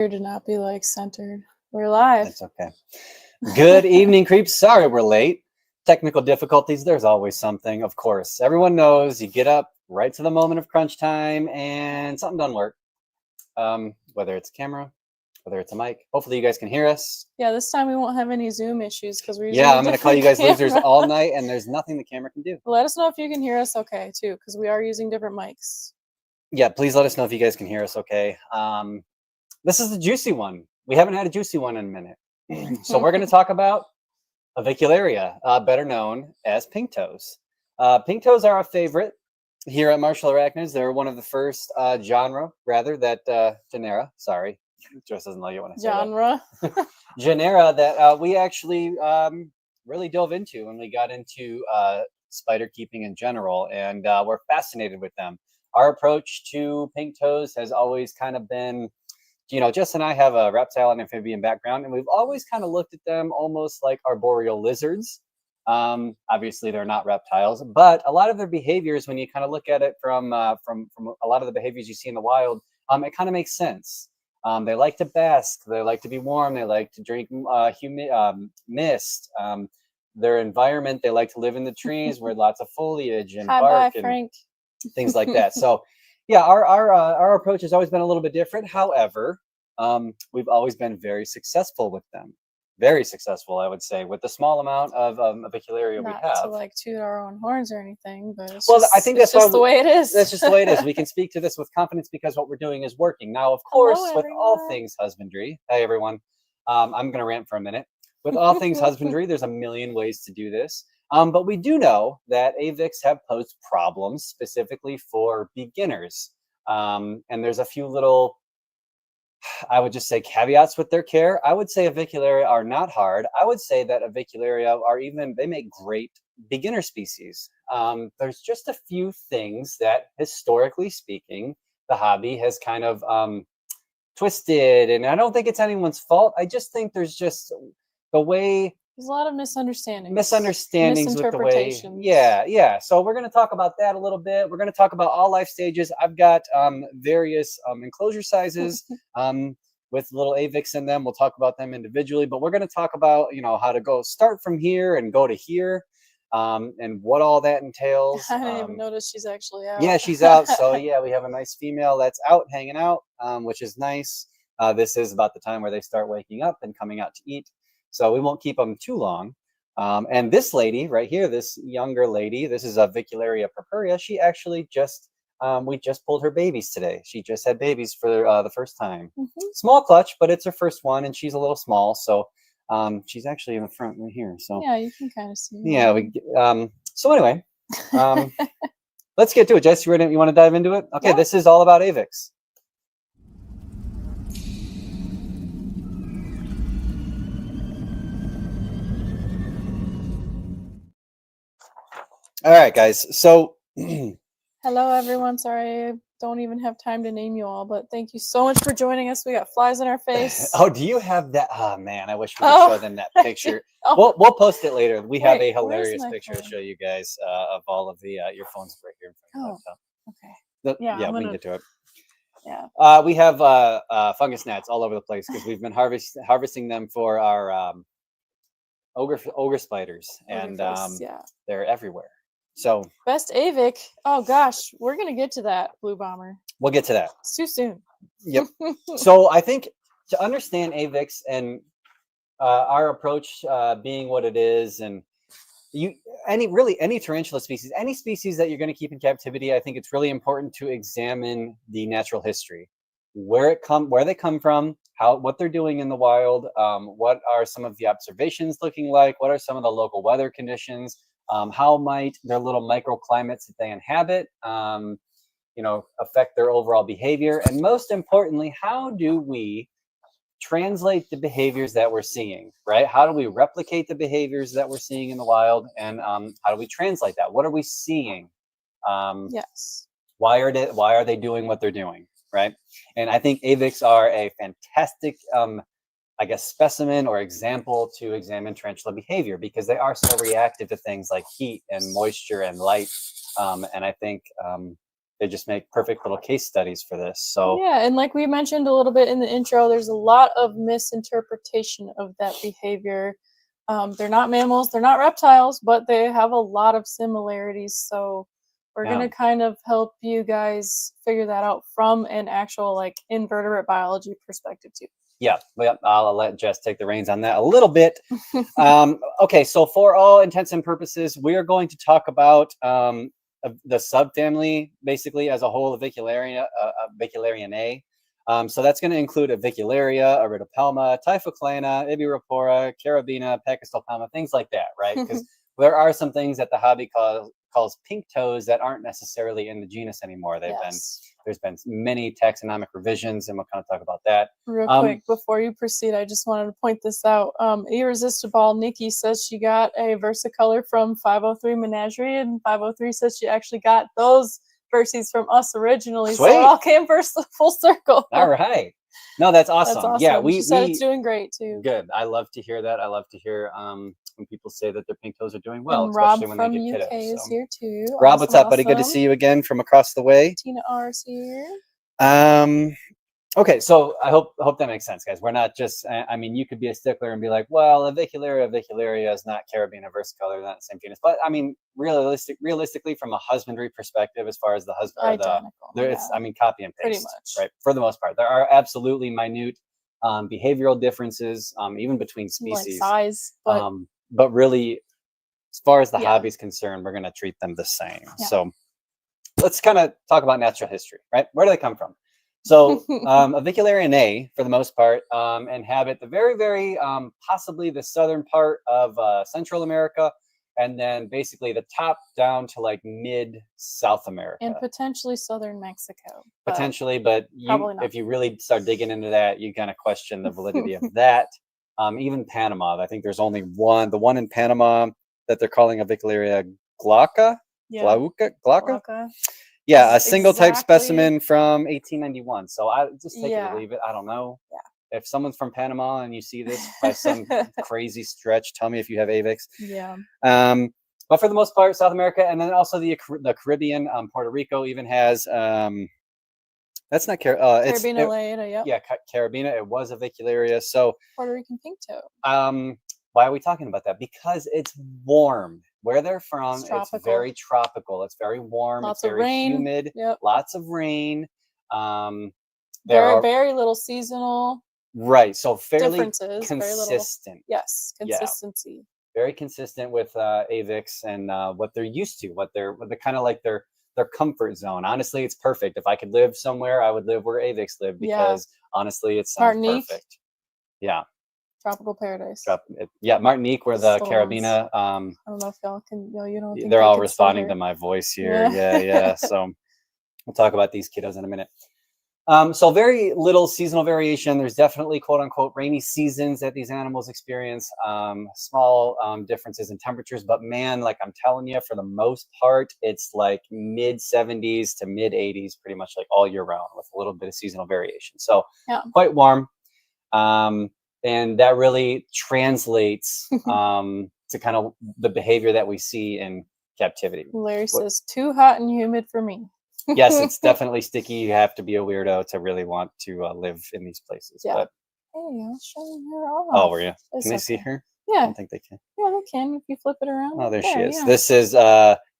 To not be like centered. We're live. That's okay. Good evening, creeps. Sorry we're late. Technical difficulties. There's always something, of course. Everyone knows you get up right to the moment of crunch time and something doesn't work. Whether it's a camera, whether it's a mic. Hopefully you guys can hear us. Yeah, this time we won't have any Zoom issues because we're I'm going to call you guys losers all night and there's nothing the camera can do. Let us know if you can hear us okay, too, because we are using different mics. Yeah, please let us know if you guys can hear us okay. This is the juicy one. We haven't had a juicy one in a minute. So we're going to talk about Avicularia, better known as pink toes. Pink toes are a favorite here at Marshall Arachnids. They're one of the first genera that sorry, Joyce doesn't like it when I say genre that. Genera that we actually really dove into when we got into spider keeping in general, and we're fascinated with them. Our approach to pink toes has always kind of been, Jess and I have a reptile and amphibian background, and we've always kind of looked at them almost like arboreal lizards. Obviously, they're not reptiles, but a lot of their behaviors, when you kind of look at it from a lot of the behaviors you see in the wild, it kind of makes sense. They like to bask, they like to be warm, they like to drink mist. Their environment, they like to live in the trees where lots of foliage and bark and things like that. So yeah, our approach has always been a little bit different. However, we've always been very successful with them. Very successful, I would say, with the small amount of Avicularia we have. Not to like toot our own horns or anything, but I think that's just the way it is. That's just the way it is. We can speak to this with confidence because what we're doing is working. Now, of course, with all things husbandry. Hey, everyone. I'm going to rant for a minute. With all things husbandry, there's a million ways to do this. But we do know that Avics have posed problems specifically for beginners. And there's a few little, I would just say, caveats with their care. I would say Avicularia are not hard. I would say that Avicularia they make great beginner species. There's just a few things that, historically speaking, the hobby has kind of twisted. And I don't think it's anyone's fault. I just think there's just the way... There's a lot of misunderstandings with the way. Yeah. So we're going to talk about that a little bit. We're going to talk about all life stages. I've got various enclosure sizes with little Avics in them. We'll talk about them individually, but we're going to talk about, how to start from here and go to here, and what all that entails. I didn't even notice she's actually out. Yeah, she's out. So yeah, we have a nice female that's out hanging out, which is nice. This is about the time where they start waking up and coming out to eat. So we won't keep them too long. And this lady right here, this younger lady, this is Avicularia purpurea. She actually we just pulled her babies today. She just had babies for the first time. Small clutch, but it's her first one, and she's a little small. So she's actually in the front right here. So yeah, you can kind of see. Yeah. So anyway, let's get to it. Jess, you want to dive into it? Okay, yeah. This is all about Avics. All right, guys. So, hello, everyone. Sorry, I don't even have time to name you all, but thank you so much for joining us. We got flies in our face. Oh, do you have that? Oh, man, I wish we could show them that picture. We'll post it later. We have a hilarious picture to show you guys of all of the your phones right here in front of the laptop. Okay. We can get to it. Yeah. We have fungus gnats all over the place because we've been harvesting them for our ogre spiders, and they're everywhere. So best Avic. Oh gosh, we're gonna get to that, Blue Bomber. We'll get to that. It's too soon. Yep. So I think to understand Avics and our approach being what it is, and any tarantula species, any species that you're going to keep in captivity, I think it's really important to examine the natural history, where they come from, what they're doing in the wild, what are some of the observations looking like, what are some of the local weather conditions. How might their little microclimates that they inhabit, affect their overall behavior? And most importantly, how do we translate the behaviors that we're seeing, right? How do we replicate the behaviors that we're seeing in the wild? And how do we translate that? What are we seeing? Yes. Why are they doing what they're doing, right? And I think Avics are a fantastic specimen or example to examine tarantula behavior because they are so reactive to things like heat and moisture and light. And I think they just make perfect little case studies for this. So yeah, and like we mentioned a little bit in the intro, there's a lot of misinterpretation of that behavior. They're not mammals, they're not reptiles, but they have a lot of similarities. So we're Yeah. gonna kind of help you guys figure that out from an actual like invertebrate biology perspective too. yeah, I'll let Jess take the reins on that a little bit. Okay, so for all intents and purposes, we are going to talk about the subfamily basically as a whole, Avicularia, Avicularianae. So that's going to include Avicularia, Iridopelma, Typhoclana, Ibirapora, Carabina, Pachystolpelma, things like that, right? Because there are some things that the hobby calls pink toes that aren't necessarily in the genus anymore. There's been many taxonomic revisions, and we'll kind of talk about that. Real quick, before you proceed, I just wanted to point this out. Irresistible Nikki says she got a versicolor from 503 Menagerie, and 503 says she actually got those versies from us originally. Sweet. So it all came full circle. All right. No, that's awesome. That's awesome. Yeah, she said it's doing great too. Good. I love to hear that. I love to hear when people say that their pink toes are doing well, and especially Rob when they from get UK kiddos. is here too. Rob, awesome, what's up, buddy? Good to see you again from across the way. Tina R's here. Okay, so I hope that makes sense, guys. We're not just, I mean, you could be a stickler and be like, well, Avicularia is not Carabina versicolor, they're not the same genus. But I mean, realistically, from a husbandry perspective, as far as the husband, I mean, copy and paste, pretty much, right? For the most part, there are absolutely minute behavioral differences, even between species, like size, but really, as far as the hobby is concerned, we're going to treat them the same. Yeah. So let's kind of talk about natural history, right? Where do they come from? So Avicularianae, for the most part, inhabit the very, very possibly the southern part of Central America, and then basically the top down to like mid South America, and potentially southern Mexico. Potentially, but if you really start digging into that, you kind of question the validity of that. Even Panama, I think there's only one, the one in Panama that they're calling Avicularia glauca. Yeah. Glauca. Yeah, a single type specimen from 1891. So I just take it or leave it. I don't know. Yeah. If someone's from Panama and you see this by some crazy stretch, tell me if you have Avics. Yeah. But for the most part, South America, and then also the Caribbean. Puerto Rico even has. That's not Carabina laeta. Yep. Yeah, Carabina. It was Avicularia. So Puerto Rican pink toe. Why are we talking about that? Because it's warm. Where they're from, it's very tropical. It's very warm. Lots it's very of rain. humid. Yep. Lots of rain. Very little seasonal. Right. So fairly differences. Consistent. Yes, consistency. Yeah. Very consistent with Avics and what they're used to, what they're kind of like their comfort zone. Honestly, it's perfect. If I could live somewhere, I would live where Avics live because honestly, it sounds Martinique. Perfect. Yeah. Tropical paradise. Martinique, where the Carabina. I don't know if y'all can. You know, they're all responding to my voice here. Yeah. So we'll talk about these kiddos in a minute. So very little seasonal variation. There's definitely quote unquote rainy seasons that these animals experience. Small differences in temperatures, but man, like I'm telling you, for the most part, it's like mid 70s to mid 80s, pretty much like all year round, with a little bit of seasonal variation. So quite warm. And that really translates to kind of the behavior that we see in captivity. Larry says, too hot and humid for me. Yes, it's definitely sticky. You have to be a weirdo to really want to live in these places. Yeah. But, hey, I was showing her off. Oh, were you? Can they see her? Yeah. I don't think they can. Yeah, they can if you flip it around. Oh, there she is. Yeah. This is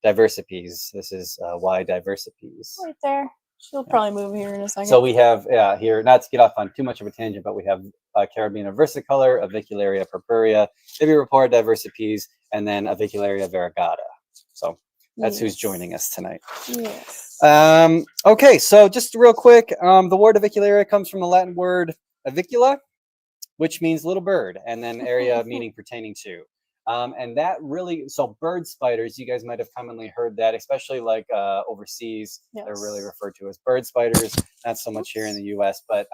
Diversipes. This is Y Diversipes. Right there. She'll probably move here in a second. So we have here, not to get off on too much of a tangent, but we have Carabina versicolor, Avicularia purpurea, Ibirapora Diversipes, and then Avicularia variegata. So that's who's joining us tonight. Yes. Okay, so just real quick, the word Avicularia comes from the Latin word avicula, which means little bird, and then area meaning pertaining to. And that really, so bird spiders, you guys might have commonly heard that, especially like overseas, they're really referred to as bird spiders, not so much here in the US, but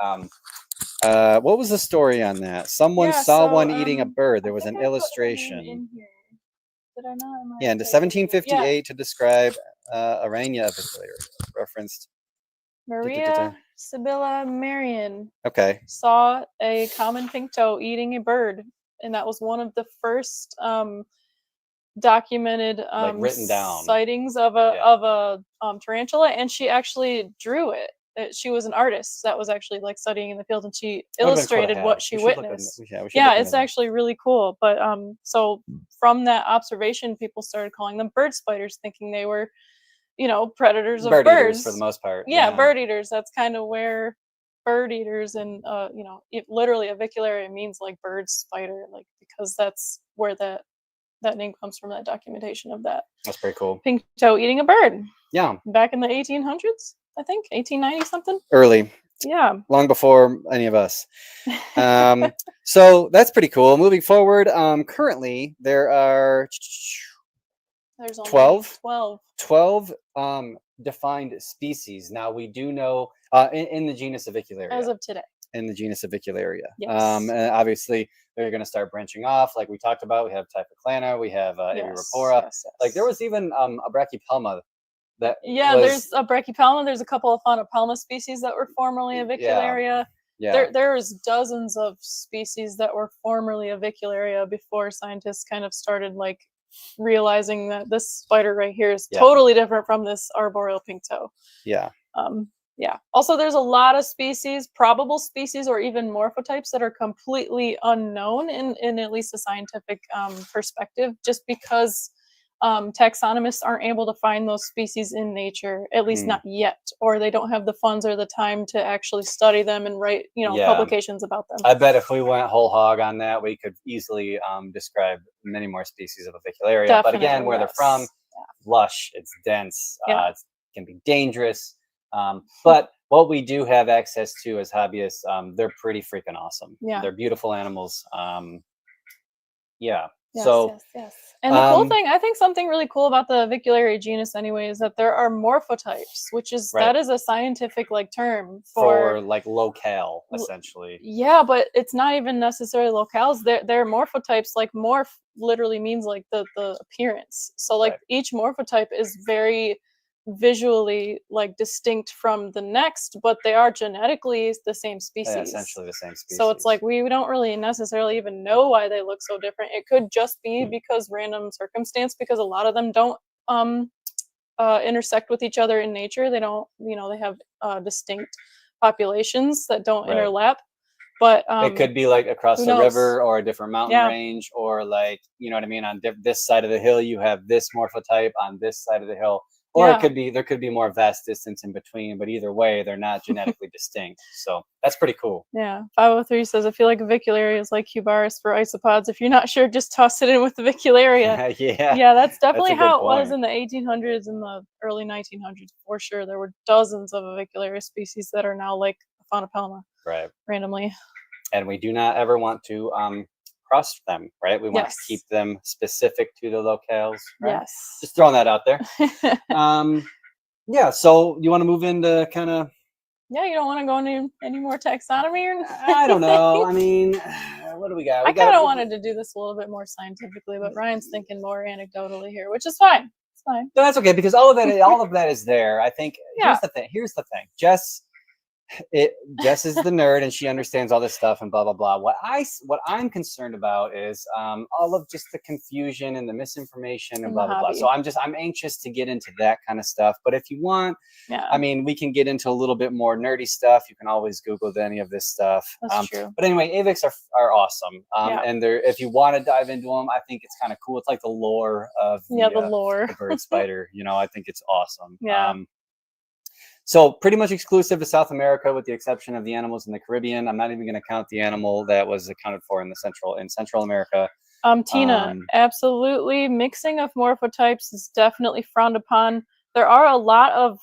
what was the story on that? Someone saw one eating a bird. There was an illustration. In here. Did I not? Yeah, in 1758 to describe Arachnia avicularia, referenced. Maria Sibylla Marion saw a common pink toe eating a bird, and that was one of the first documented written down sightings of a tarantula, and she actually drew it. She was an artist that was actually like studying in the field, and she illustrated what she witnessed. Yeah, it's actually really cool. But so from that observation, people started calling them bird spiders, thinking they were, you know, predators of birds. Bird eaters for the most part. Yeah, bird eaters. That's kind of where bird eaters and you know, literally Avicularia means like bird spider, like because that's where that name comes from, that documentation of that. That's pretty cool. Pink toe eating a bird. Yeah. Back in the 1800s, I think 1890 something. Early. Yeah. Long before any of us. So that's pretty cool. Moving forward, currently there are There's only 12 defined species. Now we do know in the genus Avicularia. As of today. In the genus Avicularia. Yes. And obviously they're going to start branching off, like we talked about. We have Typhoclana, we have Aviropora. Yes. Like there was even a Brachypelma that there's a Brachypelma. There's a couple of Faunopelma species that were formerly Avicularia. Yeah. There's dozens of species that were formerly Avicularia before scientists kind of started like realizing that this spider right here is totally different from this arboreal pink toe. Yeah. Also, there's a lot of species, probable species, or even morphotypes that are completely unknown in at least a scientific perspective, just because taxonomists aren't able to find those species in nature, at least not yet, or they don't have the funds or the time to actually study them and write, you know, publications about them. I bet if we went whole hog on that, we could easily describe many more species of Avicularia. Definitely, but again, where they're from, lush, it's dense, it can be dangerous. But what we do have access to as hobbyists, they're pretty freaking awesome. Yeah. They're beautiful animals. Yes, so yes. And the cool thing, I think something really cool about the Avicularia genus anyway, is that there are morphotypes, which is that is a scientific like term for like locale, essentially. Yeah, but it's not even necessarily locales. They're morphotypes. Like morph literally means like the appearance. So like each morphotype is very visually like distinct from the next, but they are genetically the same species. Yeah, essentially the same species. So it's like we don't really necessarily even know why they look so different. It could just be because random circumstance, because a lot of them don't intersect with each other in nature. They don't, you know, they have distinct populations that don't interlap. But it could be like across the river or a different mountain range, or like, you know what I mean, on this side of the hill you have this morphotype, on this side of the hill. Or it could be, there could be more vast distance in between, but either way, they're not genetically distinct. So that's pretty cool. Yeah. 503 says, I feel like Avicularia is like Cubaris for isopods. If you're not sure, just toss it in with Avicularia. Yeah, that's definitely how it was in the 1800s and the early 1900s, for sure. There were dozens of Avicularia species that are now like Faunopelma. Randomly. And we do not ever want to cross them, right? We want to keep them specific to the locales, right? Just throwing that out there. So you want to move into kind of... you don't want to go into any more taxonomy or I don't know. I mean, what do we got? I kind of wanted to do this a little bit more scientifically, but Ryan's thinking more anecdotally here, which is fine. It's fine. No, that's okay, because all of that is there. I think here's the thing. Jess is the nerd and she understands all this stuff and blah blah blah. What I'm concerned about is all of just the confusion and the misinformation and blah blah blah. So I'm anxious to get into that kind of stuff. But if you want, I mean, we can get into a little bit more nerdy stuff. You can always Google any of this stuff. That's true. But anyway, Avics are awesome. And if you want to dive into them, I think it's kind of cool. It's like the lore of the bird spider. You know, I think it's awesome. So pretty much exclusive to South America, with the exception of the animals in the Caribbean. I'm not even going to count the animal that was accounted for in Central America. Tina, absolutely. Mixing of morphotypes is definitely frowned upon. There are a lot of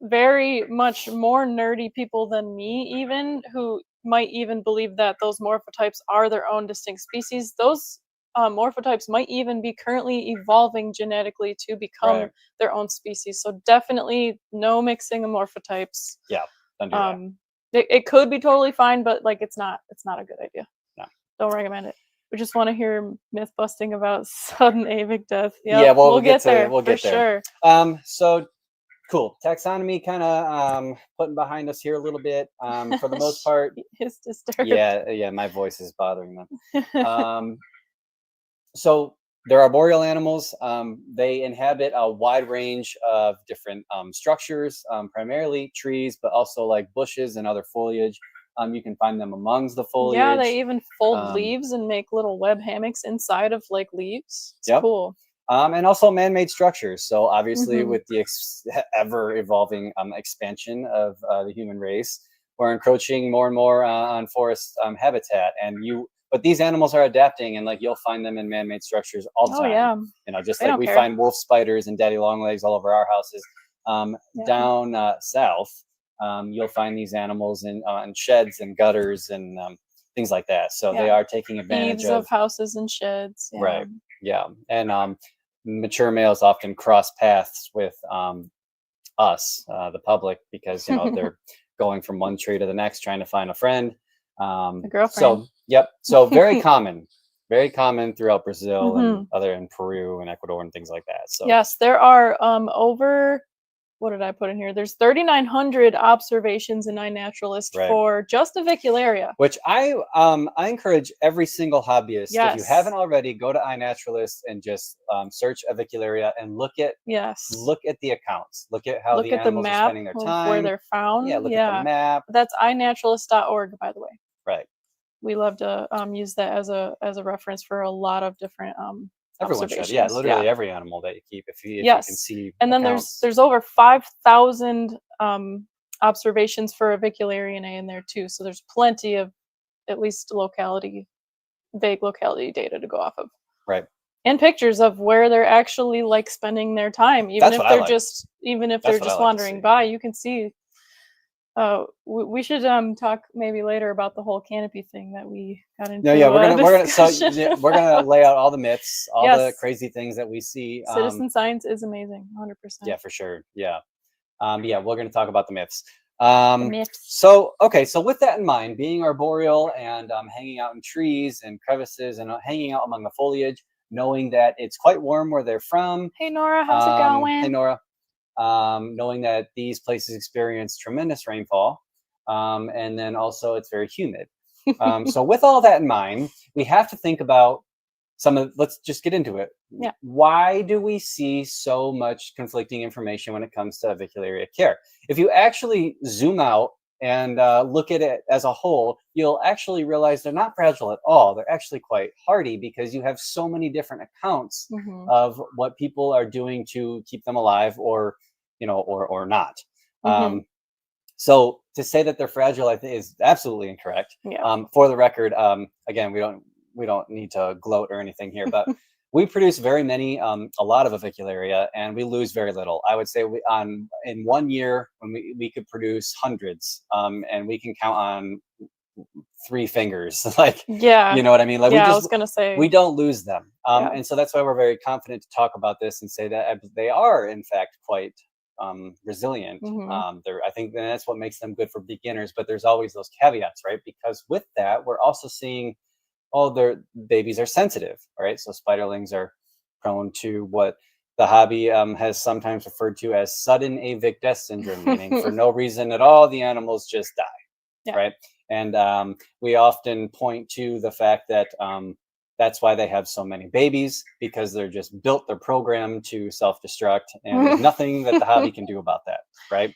very much more nerdy people than me, even, who might even believe that those morphotypes are their own distinct species. Those morphotypes might even be currently evolving genetically to become their own species. So definitely no mixing of morphotypes. Yeah, don't do that. It could be totally fine, but like it's not a good idea. No. Don't recommend it. We just want to hear myth busting about sudden avic death. We'll get there. We'll get there. Sure. So cool. Taxonomy kind of putting behind us here a little bit. For the most part. It's disturbed. Yeah, my voice is bothering them. So They're arboreal animals. They inhabit a wide range of different structures, primarily trees, but also like bushes and other foliage. You can find them amongst the foliage. Yeah, they even fold Um, leaves and make little web hammocks inside of like leaves. It's Yep. cool. And also man-made structures. So obviously, Mhm. with the ever-evolving expansion of the human race, we're encroaching more and more on forest habitat. But these animals are adapting, and like you'll find them in man-made structures all the Oh time. yeah, You know, just they like don't we care. find wolf spiders and daddy longlegs all over our houses. Yeah. Down south, you'll find these animals in sheds and gutters and things like that. So they Yeah. are taking advantage Eaves of houses and sheds. Yeah. right. Yeah, and mature males often cross paths with us, the public, because you know they're going from one tree to the next trying to find a friend. A girlfriend. So yep, so very common throughout Brazil Mhm. and other in Peru and Ecuador and things like that. So Yes, there are over, what did I put in here? There's 3,900 observations in iNaturalist Right. for just Avicularia. which I encourage every single hobbyist, if you Yes. haven't already, go to iNaturalist and just search Avicularia and look at Yes. the accounts, look at how Look the at the animals are map spending their of time. where they're found. Yeah, look at the map. That's iNaturalist.org, by the way. Right. We love to use that as a reference for a lot of different Everyone should. observations. Yeah, literally every animal that you keep, if you Yes. can see. And then accounts. there's over 5,000 observations for Avicularianae in there too. So there's plenty of at least vague locality data to go off of. Right. And pictures of where they're actually like spending their time, even That's if what I they're like. just That's what I like to wandering see. by. You can see. We should talk maybe later about the whole canopy thing that we got into. No, yeah, we're gonna discussion. we're gonna lay out all the myths, all the Yes. crazy things that we see. Citizen science is amazing, 100%. Yeah, for sure. Yeah. Yeah, we're gonna talk about the myths. The myths. So with that in mind, being arboreal and hanging out in trees and crevices and hanging out among the foliage, knowing that it's quite warm where they're from. Hey Nora, how's it going? Hey Nora. Knowing that these places experience tremendous rainfall, and then also it's very humid. So with all that in mind, we have to think about let's just get into it. Yeah. Why do we see so much conflicting information when it comes to avicularia care? If you actually zoom out and look at it as a whole, you'll actually realize they're not fragile at all. They're actually quite hardy, because you have so many different accounts of what people are doing to keep them alive, or or not. So to say that they're fragile, I think, is absolutely incorrect. Yeah. For the record, again, we don't need to gloat or anything here, but we produce very many, a lot of avicularia, and we lose very little. I would say in 1 year, when we could produce hundreds, and we can count on 3 fingers, like, Yeah. you know what I mean? Like, I was gonna say, we don't lose them. Yeah. And so that's why we're very confident to talk about this and say that they are in fact quite resilient. I think that's what makes them good for beginners, but there's always those caveats, right? Because with that, we're also seeing, their babies are sensitive, right? So spiderlings are prone to what the hobby has sometimes referred to as sudden avic death syndrome, meaning for no reason at all, the animals just die. Yeah. Right. And we often point to the fact that that's why they have so many babies, because they're just built, they're programmed to self-destruct, and there's nothing that the hobby can do about that. Right.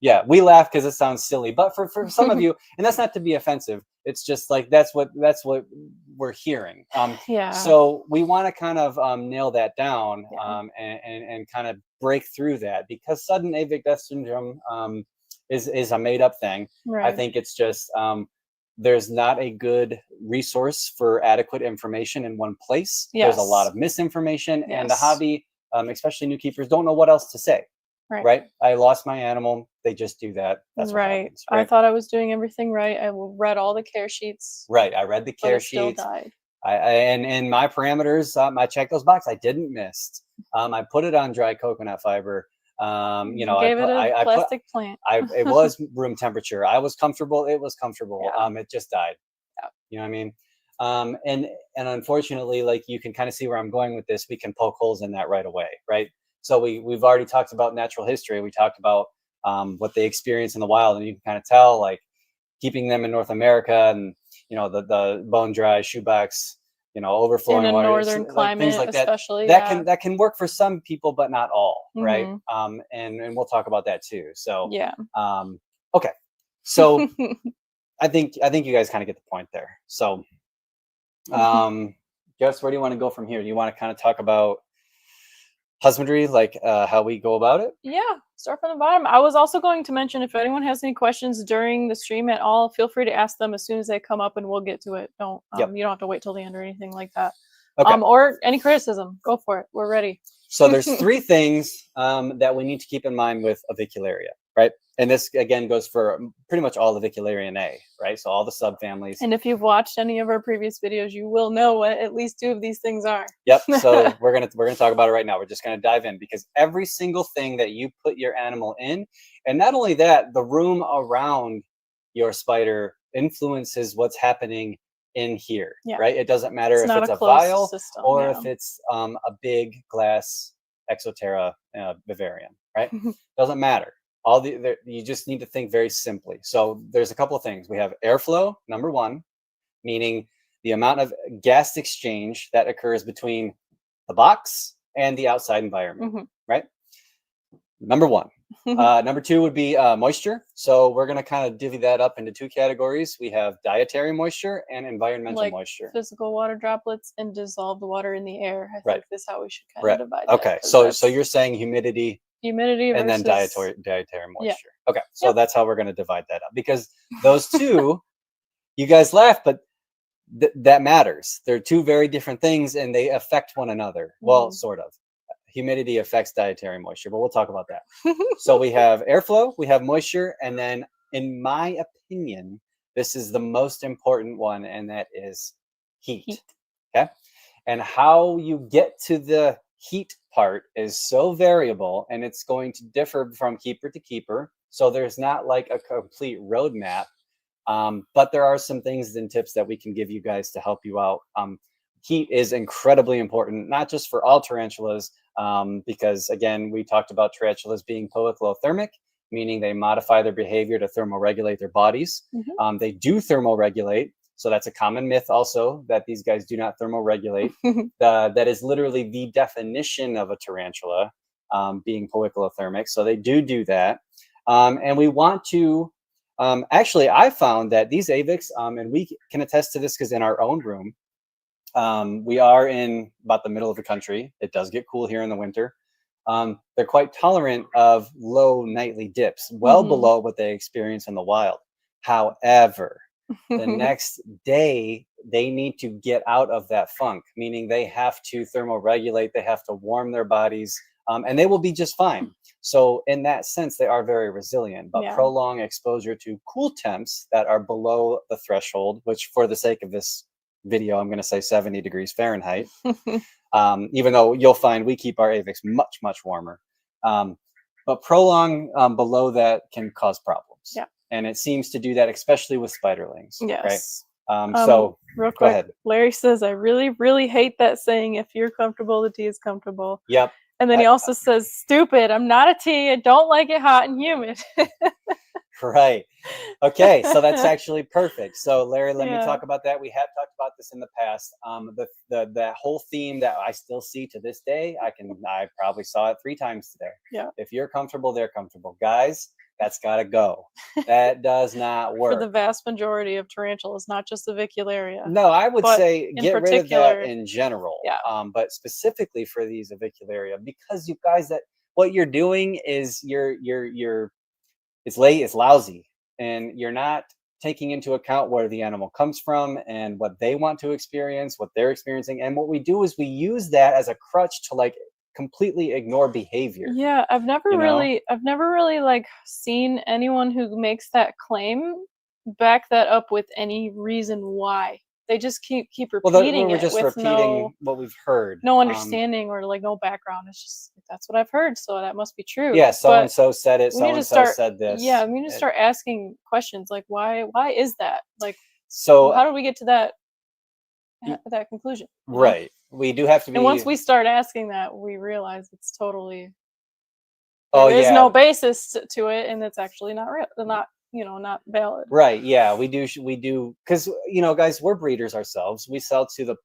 Yeah, we laugh because it sounds silly, but for some of you, and that's not to be offensive, it's just like that's what we're hearing. Yeah. So we want to kind of nail that down, and kind of break through that, because sudden avic death syndrome is a made up thing. Right. I think it's just there's not a good resource for adequate information in one place. There's a lot of misinformation, and the hobby, especially new keepers, don't know what else to say. Right. I lost my animal. They just do that. That's what happens, right? I thought I was doing everything right. I read all the care sheets. Right. I read the care sheets. Still died. And in my parameters, I checked those boxes. I didn't miss. I put it on dry coconut fiber. Gave it a plastic plant. It was room temperature. I was comfortable. It was comfortable. Yeah. It just died. Yeah. You know what I mean? And unfortunately, like, you can kind of see where I'm going with this. We can poke holes in that right away, right? So we've already talked about natural history. We talked about what they experience in the wild, and you can kind of tell, like, keeping them in North America, and the bone dry shoebox, you know, overflowing in a water, northern like climate, things like that. especially. That can work for some people, but not all, right? Mhm. And we'll talk about that too. So Yeah. okay, so I think you guys kind of get the point there. So Jess, where do you want to go from here? Do you want to kind of talk about husbandry, like how we go about it? Yeah, start from the bottom. I was also going to mention, if anyone has any questions during the stream at all, feel free to ask them as soon as they come up, and we'll get to it. Don't Yep. You don't have to wait till the end or anything like that. Okay. Or any criticism, go for it. We're ready. So there's three things that we need to keep in mind with Avicularia, right? And this again goes for pretty much all Avicularianae, right? So all the subfamilies. And if you've watched any of our previous videos, you will know what at least two of these things are. Yep. So we're gonna talk about it right now. We're just gonna dive in, because every single thing that you put your animal in, and not only that, the room around your spider influences what's happening in here, right? It doesn't matter if it's a vial system, or if it's a big glass Exoterra vivarium, right? Doesn't matter. You just need to think very simply. So there's a couple of things. We have airflow, number one, meaning the amount of gas exchange that occurs between the box and the outside environment, right? Number one. Number two would be moisture. So we're going to kind of divvy that up into two categories. We have dietary moisture and environmental moisture. Physical water droplets and dissolved water in the air. I think that's how we should kind of divide Okay, that. so you're saying humidity and then dietary moisture. Okay, so that's how we're going to divide that up, because those two, you guys laugh, but that matters. They're two very different things, and they affect one another. Well, sort of. Humidity affects dietary moisture, but we'll talk about that. So we have airflow, we have moisture, and then, in my opinion, this is the most important one, and that is heat. Okay, and how you get to the heat part is so variable, and it's going to differ from keeper to keeper. So there's not like a complete roadmap, but there are some things and tips that we can give you guys to help you out. Heat is incredibly important, not just for all tarantulas, because again, we talked about tarantulas being poikilothermic, meaning they modify their behavior to thermoregulate their bodies. They do thermoregulate. So that's a common myth also, that these guys do not thermoregulate. That is literally the definition of a tarantula, being poikilothermic. So they do that. And we want to, actually, I found that these Avics, and we can attest to this because in our own room, we are in about the middle of the country. It does get cool here in the winter. They're quite tolerant of low nightly dips, well below what they experience in the wild. However, the next day, they need to get out of that funk, meaning they have to thermoregulate, they have to warm their bodies, and they will be just fine. So in that sense, they are very resilient, but prolonged exposure to cool temps that are below the threshold, which for the sake of this video, I'm going to say 70 degrees Fahrenheit, even though you'll find we keep our Avics much, much warmer. But prolonged below that can cause problems. And it seems to do that, especially with spiderlings. Yes. Right? So real quick, go ahead. Larry says, I really, really hate that saying, if you're comfortable, the tea is comfortable. Yep. And then he also says, stupid, I'm not a tea. I don't like it hot and humid. Right. Okay. So that's actually perfect. So Larry, let me talk about that. We have talked about this in the past. That whole theme that I still see to this day, I probably saw it 3 times today. Yeah. If you're comfortable, they're comfortable. Guys, that's got to go. That does not work. For the vast majority of tarantulas, not just the Avicularia. No, I would say get rid of that in general. Yeah. But specifically for these Avicularia, because you guys, that what you're doing is it's lousy, and you're not taking into account where the animal comes from and what they want to experience, what they're experiencing. And what we do is we use that as a crutch to like completely ignore behavior. Yeah, I've never really like seen anyone who makes that claim back that up with any reason why. They just keep repeating we're just repeating what we've heard. No understanding or like no background. It's just that's what I've heard, so that must be true. Yeah, so and so said it. So and so said this. Yeah, we need to start asking questions like why is that? Like, so how do we get to that conclusion? Right. We do have to be. And once we start asking that, we realize it's totally there's no basis to it, and it's actually not real. Not valid. Right. Yeah, we do because guys, we're breeders ourselves. We sell to the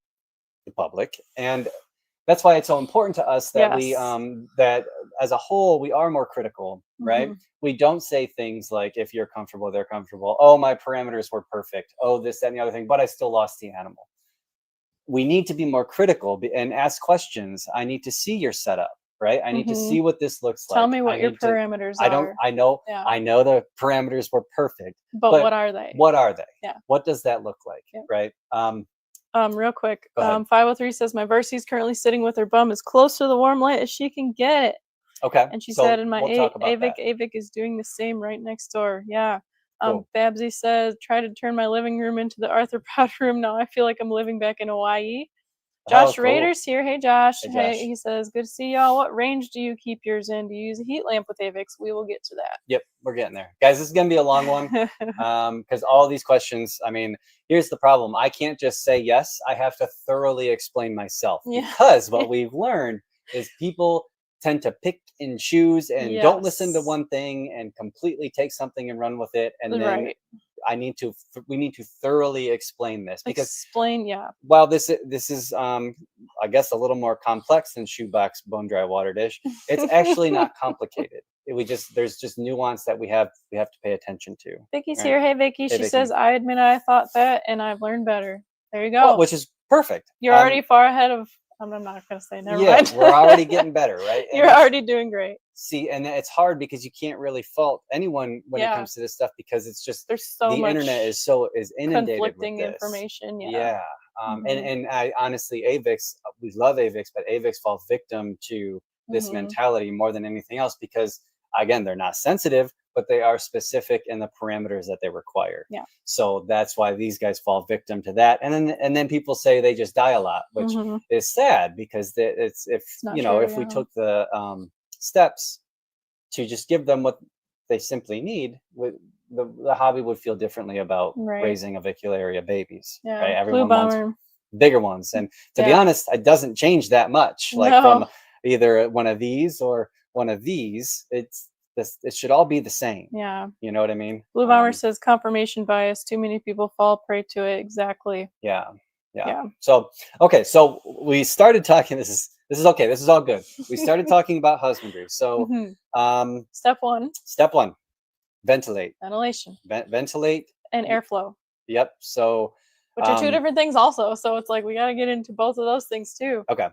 the public, and that's why it's so important to us that we Yes. that as a whole we are more critical, right? Mhm. We don't say things like, if you're comfortable, they're comfortable. Oh, my parameters were perfect. Oh, this, that, and the other thing, but I still lost the animal. We need to be more critical and ask questions. I need to see your setup, right? I need to see Mhm. what this looks Tell like. me I what your need to. parameters I don't. are. Yeah. I know the parameters were perfect, But but what are they? what are they? Yeah. What does that look like, Yep. right? Real quick. Go ahead. 503 says my Versi's currently sitting with her bum as close to the warm light as she can get. Okay. And she so said, and my we'll talk about that. Avic is doing the same right next door. Yeah. Cool. Babsy says, try to turn my living room into the arthropod room. Now I feel like I'm living back in Hawaii. Josh cool. Rader's here. Hey, Josh. Hey, Josh. He says, good to see y'all. What range do you keep yours in? Do you use a heat lamp with Avics? We will get to that. Yep, we're getting there. Guys, this is going to be a long one because all these questions, I mean, here's the problem. I can't just say yes. I have to thoroughly explain myself because what we've learned is people tend to pick and choose and don't listen to one thing and completely take something and run with it. And then we need to thoroughly explain this because while this is I guess a little more complex than shoebox bone dry water dish, it's actually not complicated. There's just nuance that we have to pay attention to. Vicky's here. Hey, Vicky. She says, I admit I thought that and I've learned better. There you go. Well, which is perfect. You're already far ahead of. I'm not going to say. Never mind. We're already getting better, right? You're already doing great. See, and it's hard because you can't really fault anyone when it comes to this stuff because it's just there's so the much internet is inundated conflicting with this information. And I honestly, Avics, we love Avics, but Avics fall victim to this mentality more than anything else because, again, they're not sensitive, but they are specific in the parameters that they require. Yeah. So that's why these guys fall victim to that. And then people say they just die a lot, which is sad because it's if we took the steps to just give them what they simply need, the hobby would feel differently about raising Avicularia babies. Yeah. Right? Everyone wants bigger ones, and to be honest, it doesn't change that much. Like from either one of these or one of these, it should all be the same. Yeah. You know what I mean? Blue Bomber says confirmation bias. Too many people fall prey to it. Exactly. Yeah. So okay, so we started talking. This is okay. This is all good. We started talking about husbandry. So step one, ventilate. Ventilation. Ventilate and airflow. Yep. So which are two different things also. So it's like we got to get into both of those things too. Okay.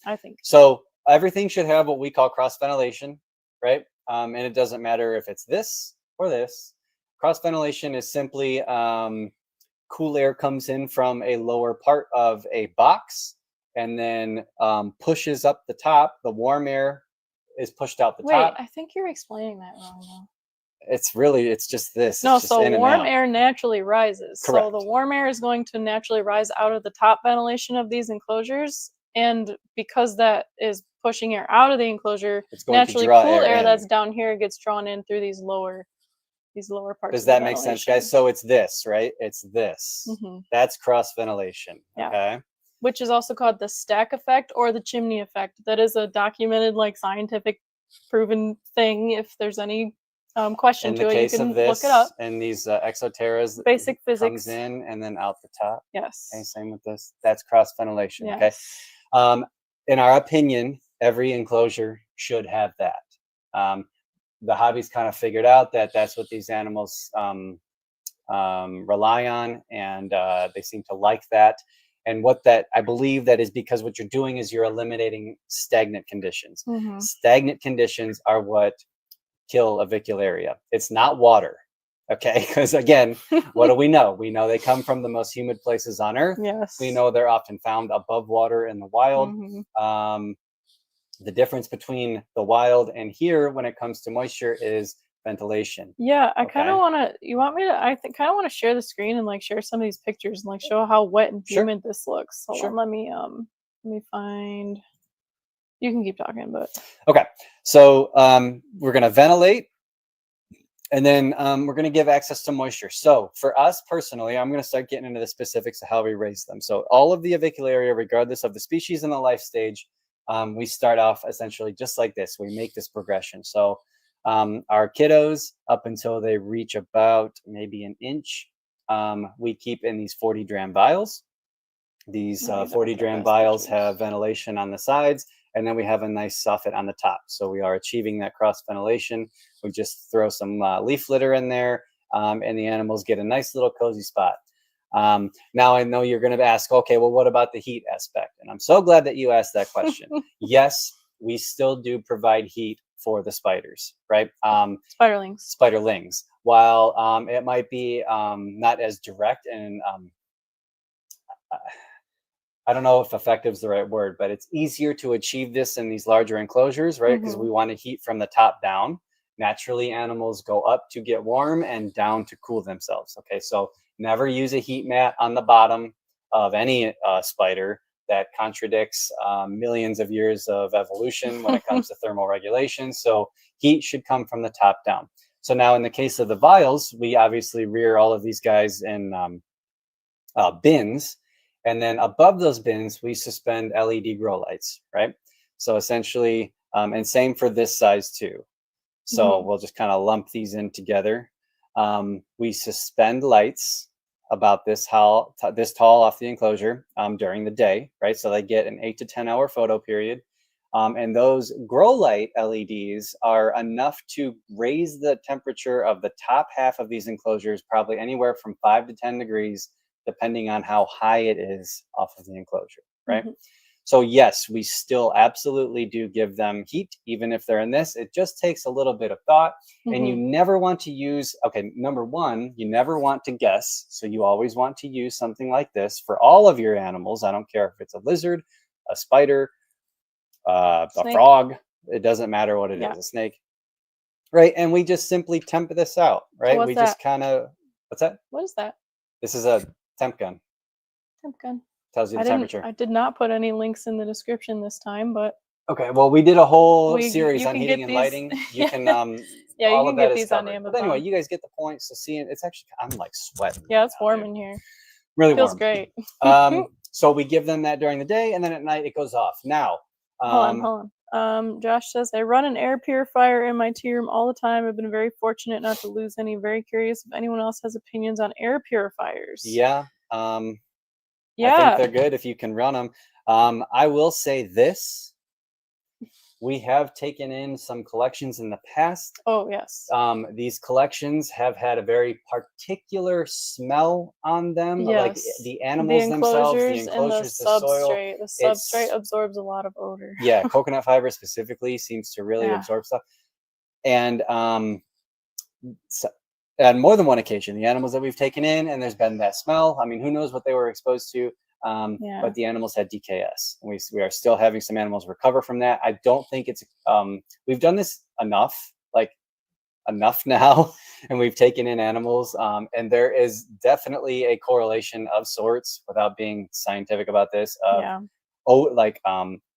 I think. So everything should have what we call cross ventilation, right? And it doesn't matter if it's this or this. Cross ventilation is simply cool air comes in from a lower part of a box and then pushes up the top. The warm air is pushed out the top. Wait, I think you're explaining that wrong though. It's just this. No, so warm air naturally rises. Correct. So the warm air is going to naturally rise out of the top ventilation of these enclosures. And because that is pushing air out of the enclosure, naturally cool air that's down here gets drawn in through these lower parts. Does that make sense, guys? So it's this, right? It's this. That's cross ventilation. Yeah. Okay. Which is also called the stack effect or the chimney effect. That is a documented, scientific, proven thing. If there's any question to it, you can look it up. And these exoteras, basic physics comes in and then out the top. Yes. Okay, same with this. That's cross ventilation. Yes. Okay. In our opinion, every enclosure should have that. The hobby's kind of figured out that that's what these animals rely on, and they seem to like that. And I believe that is because what you're doing is you're eliminating stagnant conditions. Stagnant conditions are what kill Avicularia. It's not water. Okay, because again, what do we know? We know they come from the most humid places on Earth. Yes. We know they're often found above water in the wild. The difference between the wild and here when it comes to moisture is ventilation. Yeah, I kind of want to. You want me to? I kind of want to share the screen and share some of these pictures and show how wet and humid this looks. Hold on, let me find. You can keep talking, but okay. So we're gonna ventilate. And then we're going to give access to moisture. So for us personally, I'm going to start getting into the specifics of how we raise them. So all of the Avicularia, regardless of the species and the life stage, we start off essentially just like this. We make this progression. So our kiddos, up until they reach about maybe an inch, we keep in these 40 dram vials. These Maybe not 40 the dram best vials pictures. have ventilation on the sides, and then we have a nice soffit on the top. So we are achieving that cross ventilation. We just throw some leaf litter in there, and the animals get a nice little cozy spot. Now I know you're going to ask, okay, well, what about the heat aspect? And I'm so glad that you asked that question. Yes, we still do provide heat for the spiders, right? Spiderlings. Spiderlings. While it might be not as direct and I don't know if effective is the right word, but it's easier to achieve this in these larger enclosures, right? Because we want to heat from the top down. Naturally, animals go up to get warm and down to cool themselves. Okay, so never use a heat mat on the bottom of any spider. That contradicts millions of years of evolution when it comes to thermal regulation. So heat should come from the top down. So now in the case of the vials, we obviously rear all of these guys in bins. And then above those bins, we suspend LED grow lights, right? So essentially, and same for this size too. So we'll just kind of lump these in together. We suspend lights about this tall off the enclosure during the day, right? So they get an 8 to 10 hour photo period. And those grow light LEDs are enough to raise the temperature of the top half of these enclosures, probably anywhere from 5 to 10 degrees, depending on how high it is off of the enclosure, right? So yes, we still absolutely do give them heat, even if they're in this. It just takes a little bit of thought. And you never want to use, okay, number one, you never want to guess. So you always want to use something like this for all of your animals. I don't care if it's a lizard, a spider, a frog. It doesn't matter what it is, a snake. Right, and we just simply temp this out, right? We just kind of, what's that? What is that? This is a temp gun. Temp gun. Tells you the temperature. I did not put any links in the description this time, but okay. Well, we did a whole series on heating and these, lighting. You can yeah, all you of can that get is these covered. on Amazon. But anyway, you guys get the point. So seeing it's actually I'm like sweating. Yeah, it's warm in here. Really feels warm. Great. So we give them that during the day, and then at night it goes off. Now, hold on. Josh says, I run an air purifier in my tea room all the time. I've been very fortunate not to lose any. Very curious if anyone else has opinions on air purifiers. Yeah. I think they're good if you can run them. I will say this. We have taken in some collections in the past. Oh, yes. These collections have had a very particular smell on them. Yes. Like the animals themselves, the enclosures, the soil. The substrate absorbs a lot of odor. Yeah, coconut fiber specifically seems to really absorb stuff. And so, on more than one occasion, the animals that we've taken in, and there's been that smell. I mean, who knows what they were exposed to? But the animals had DKS. We are still having some animals recover from that. I don't think it's we've done this enough now, and we've taken in animals, and there is definitely a correlation of sorts, without being scientific about this,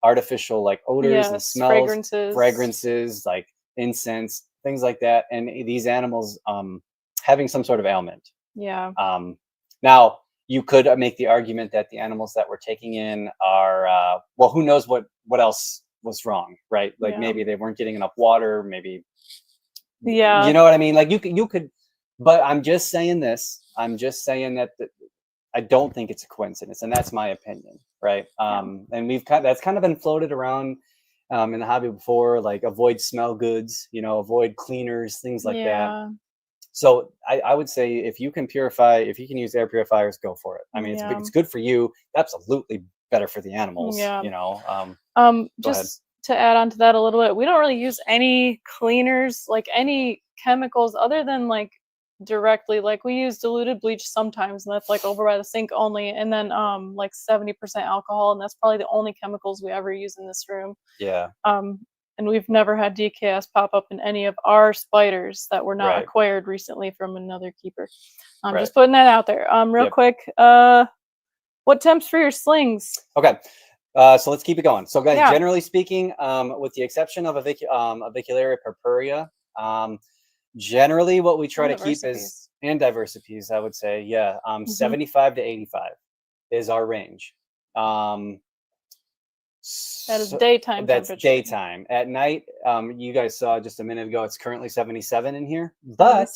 artificial like odors and smells, fragrances like incense, things like that, and these animals having some sort of ailment. Now you could make the argument that the animals that we're taking in are well, who knows what else was wrong, right? Like maybe they weren't getting enough water, maybe you know what I mean? Like you could, but I'm just saying this. I'm just saying that I don't think it's a coincidence, and that's my opinion, right? And that's kind of been floated around in the hobby before, like avoid smell goods, avoid cleaners, things like that. So I would say if you can use air purifiers, go for it. I mean, it's good for you. Absolutely better for the animals. Just to add on to that a little bit, we don't really use any cleaners, like any chemicals other than like directly, like we use diluted bleach sometimes, and that's like over by the sink only, and then like 70% alcohol, and that's probably the only chemicals we ever use in this room. And we've never had DKS pop up in any of our spiders that were not acquired recently from another keeper. Just putting that out there. Real quick, what temps for your slings? Okay, so let's keep it going. So guys, generally speaking, with the exception of Avicularia purpurea, generally what we try to keep is, and diversipies, I would say, 75 to 85 is our range. That is daytime That's temperature. daytime. At night, you guys saw just a minute ago, it's currently 77 in here. But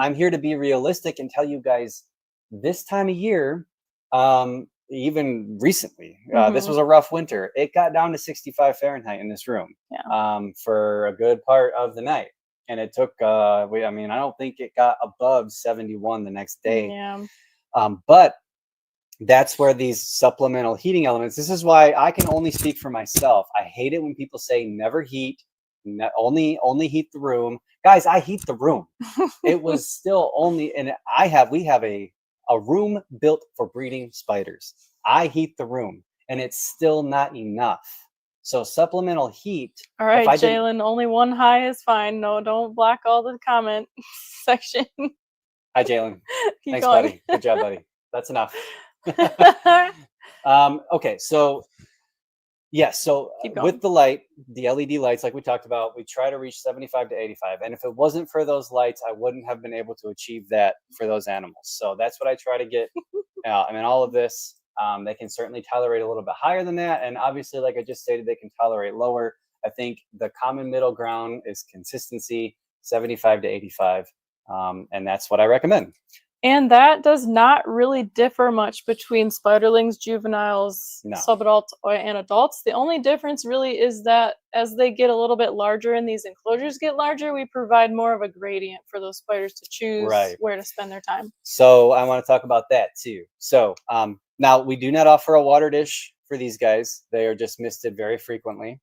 I'm here to be realistic and tell you guys, this time of year, even recently. This Mhm. was a rough winter. It got down to 65 Fahrenheit in this room for a good part of the night. And it took, I don't think it got above 71 the next day. Yeah. But that's where these supplemental heating elements, this is why I can only speak for myself. I hate it when people say never heat, only heat the room. Guys, I heat the room. It was still only, and we have a room built for breeding spiders. I heat the room, and it's still not enough. So supplemental heat. All right, Jalen, only one high is fine. No, don't block all the comment section. Hi, Jalen. Thanks, going. buddy. Good job, buddy. That's enough. Okay, so yes, so with the light, the LED lights, like we talked about, we try to reach 75 to 85. And if it wasn't for those lights, I wouldn't have been able to achieve that for those animals. So that's what I try to get out. I mean, all of this, they can certainly tolerate a little bit higher than that. And obviously, like I just stated, they can tolerate lower. I think the common middle ground is consistency, 75 to 85. And that's what I recommend. And that does not really differ much between spiderlings, juveniles, subadults, and adults. The only difference really is that as they get a little bit larger and these enclosures get larger, we provide more of a gradient for those spiders to choose where to spend their time. So I want to talk about that too. So now we do not offer a water dish for these guys. They are just misted very frequently.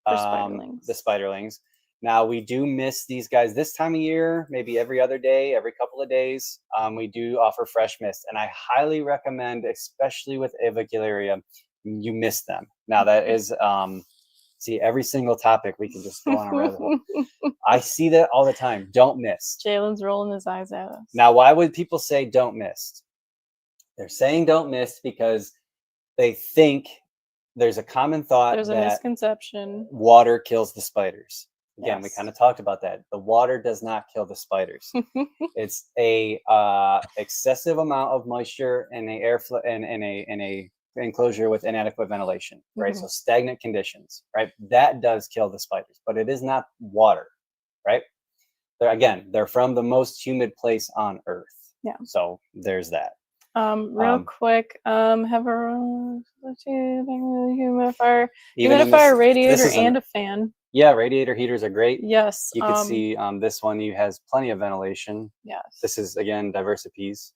For spiderlings. The spiderlings. Now, we do miss these guys this time of year, maybe every other day, every couple of days. We do offer fresh mist, and I highly recommend, especially with Avicularia, you miss them. Now, that is, see, every single topic we can just go on a rabbit hole. I see that all the time. Don't mist. Jalen's rolling his eyes at us. Now, why would people say don't mist? They're saying don't mist because they think there's a common thought there's a misconception. Water kills the spiders. Again, Yes. we kind of talked about that. The water does not kill the spiders. It's a excessive amount of moisture in a airflow and in a enclosure with inadequate ventilation, right? So stagnant conditions, right? That does kill the spiders, but it is not water, right? They're from the most humid place on Earth. Yeah. So there's that. Real quick, have a humidifier, radiator, and a fan. Yeah, radiator heaters are great. Yes. You can see this one has plenty of ventilation. Yes. This is, again, Diversipies.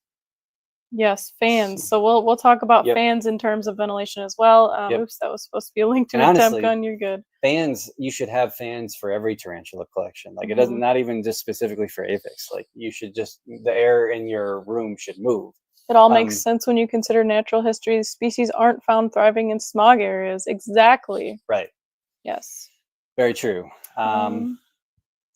Yes, fans. So we'll talk about fans in terms of ventilation as well. Oops, that was supposed to be a link to a temp gun. You're good. Fans, you should have fans for every tarantula collection. Like it doesn't, not even just specifically for Avics. Like you should just, the air in your room should move. It all makes sense when you consider natural history. Species aren't found thriving in smog areas. Exactly. Right. Yes. Very true. And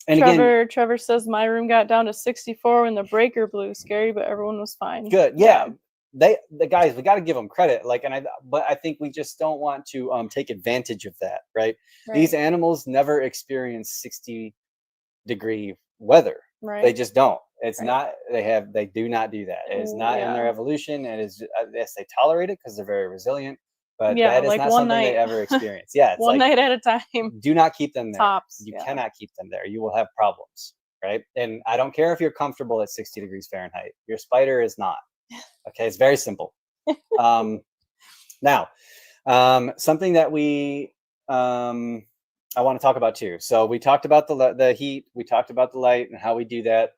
Trevor says my room got down to 64 when the breaker blew. Scary, but everyone was fine. Good. Yeah. The guys, we got to give them credit. Like, but I think we just don't want to take advantage of that. Right. These animals never experience 60-degree weather. Right. They just don't. It's not. They do not do that. It is not in their evolution. It is. Yes, they tolerate it because they're very resilient. But that is not something they ever experience. Yeah, it's one night at a time. Do not keep them there. Tops. You cannot keep them there. You will have problems, right? And I don't care if you're comfortable at 60 degrees Fahrenheit. Your spider is not. Okay, it's very simple. Now, something that I want to talk about too. So we talked about the heat. We talked about the light and how we do that.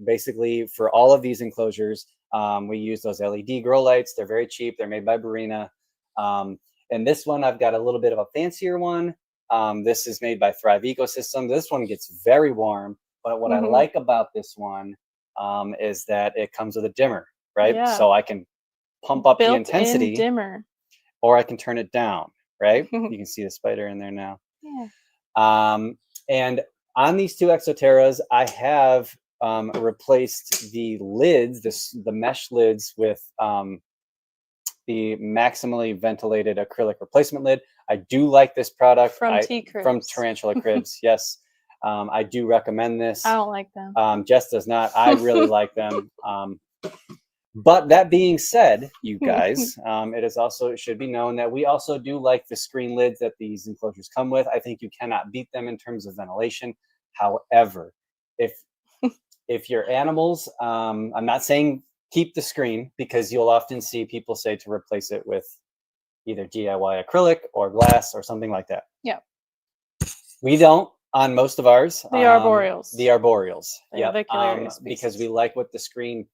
Basically, for all of these enclosures, we use those LED grow lights. They're very cheap. They're made by Barina. And this one, I've got a little bit of a fancier one. This is made by Thrive Ecosystem. This one gets very warm, but what I like about this one is that it comes with a dimmer, right? Yeah. So I can pump up the intensity, dimmer, or I can turn it down, right? You can see the spider in there now. Yeah. And on these two Exoterras, I have replaced the lids, the mesh lids with the maximally ventilated acrylic replacement lid. I do like this product from Tarantula Cribs. Yes, I do recommend this. I don't like them. Jess does not. I really like them. But that being said, you guys, it should be known that we also do like the screen lids that these enclosures come with. I think you cannot beat them in terms of ventilation. However, if your animals, I'm not saying keep the screen, because you'll often see people say to replace it with either DIY acrylic or glass or something like that. Yeah. We don't on most of ours. The arboreals. The arboreals. The Yep. Avicularia Because we species. like what the screen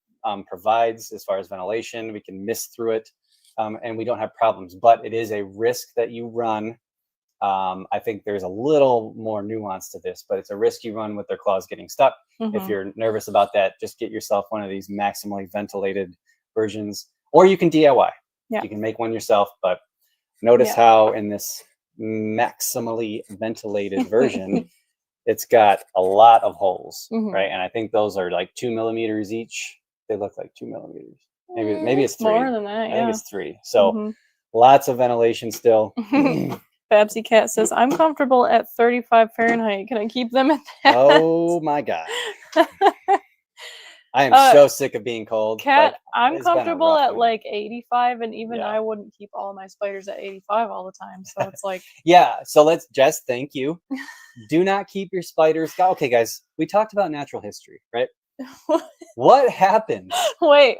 provides as far as ventilation. We can mist through it, and we don't have problems. But it is a risk that you run. I think there's a little more nuance to this, but it's a risk you run with their claws getting stuck. If you're nervous about that, just get yourself one of these maximally ventilated versions, or you can DIY. Yeah. You can make one yourself, but notice how in this maximally ventilated version, it's got a lot of holes, right? And I think those are like 2 millimeters each. They look like 2 millimeters. Maybe it's 3. More than that. I think it's 3. So lots of ventilation still. Babsy Cat says, I'm comfortable at 35 Fahrenheit. Can I keep them at that? Oh my God. I am so sick of being cold. Cat, Like, I'm it's been a comfortable rough at winter. like 85, and even I wouldn't keep all my spiders at 85 all the time. So it's like, yeah. So Jess, thank you. Do not keep your spiders. Okay, guys, we talked about natural history, right? What happens? Wait.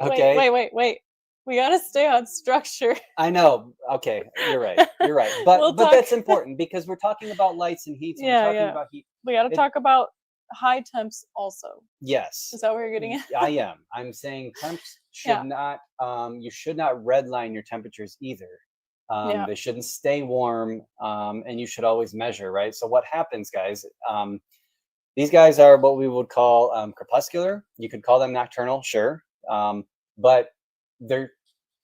We gotta stay on structure. I know. Okay, you're right. You're right. But that's important, because we're talking about lights and heat. So we're talking about heat. We gotta talk about high temps also. Yes. Is that what you're getting at? I am. I'm saying temps should not. You should not redline your temperatures either. They shouldn't stay warm, and you should always measure, right? So what happens, guys? These guys are what we would call crepuscular. You could call them nocturnal, sure, but they're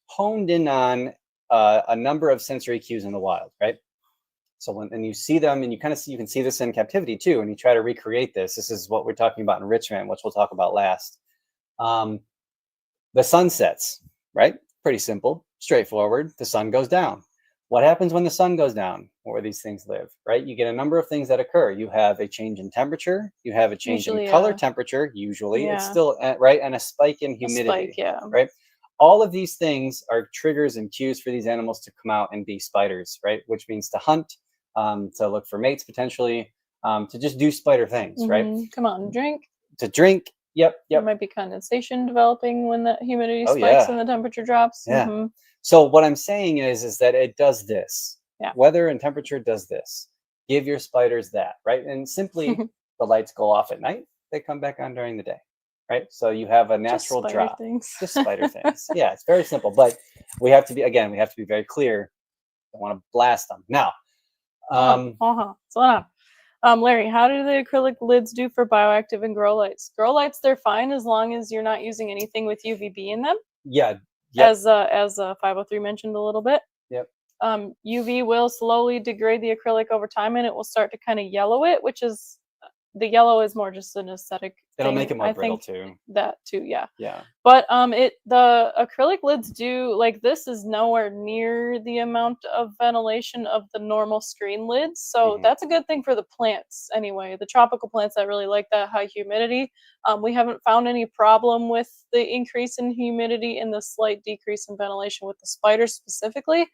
honed in on a number of sensory cues in the wild, right? So when you see them, and you can see this in captivity too, and you try to recreate this. This is what we're talking about enrichment, which we'll talk about last. The sun sets, right? Pretty simple, straightforward. The sun goes down. What happens when the sun goes down, where these things live, right? You get a number of things that occur. You have a change in temperature. You have a change in color temperature. Usually, it's still right, and a spike in humidity. Right. All of these things are triggers and cues for these animals to come out and be spiders, right? Which means to hunt, to look for mates potentially, to just do spider things, right? Come on, drink. To drink. Yep. There might be condensation developing when the humidity spikes and the temperature drops. Yeah. So what I'm saying is that it does this. Yeah. Weather and temperature does this. Give your spiders that, right? And simply the lights go off at night. They come back on during the day, right? So you have a natural drop. Just spider things. Yeah, it's very simple. But we have to be very clear. Don't want to blast them. Now, Larry, how do the acrylic lids do for bioactive and grow lights? Grow lights, they're fine as long as you're not using anything with UVB in them. Yeah. As 503 mentioned a little bit. Yep. UV will slowly degrade the acrylic over time, and it will start to kind of yellow it, which is the yellow is more just an aesthetic. It'll make it more brittle too. That too, yeah. Yeah. But the acrylic lids do, like, this is nowhere near the amount of ventilation of the normal screen lids. So that's a good thing for the plants anyway. The tropical plants that really like that high humidity. We haven't found any problem with the increase in humidity and the slight decrease in ventilation with the spiders specifically.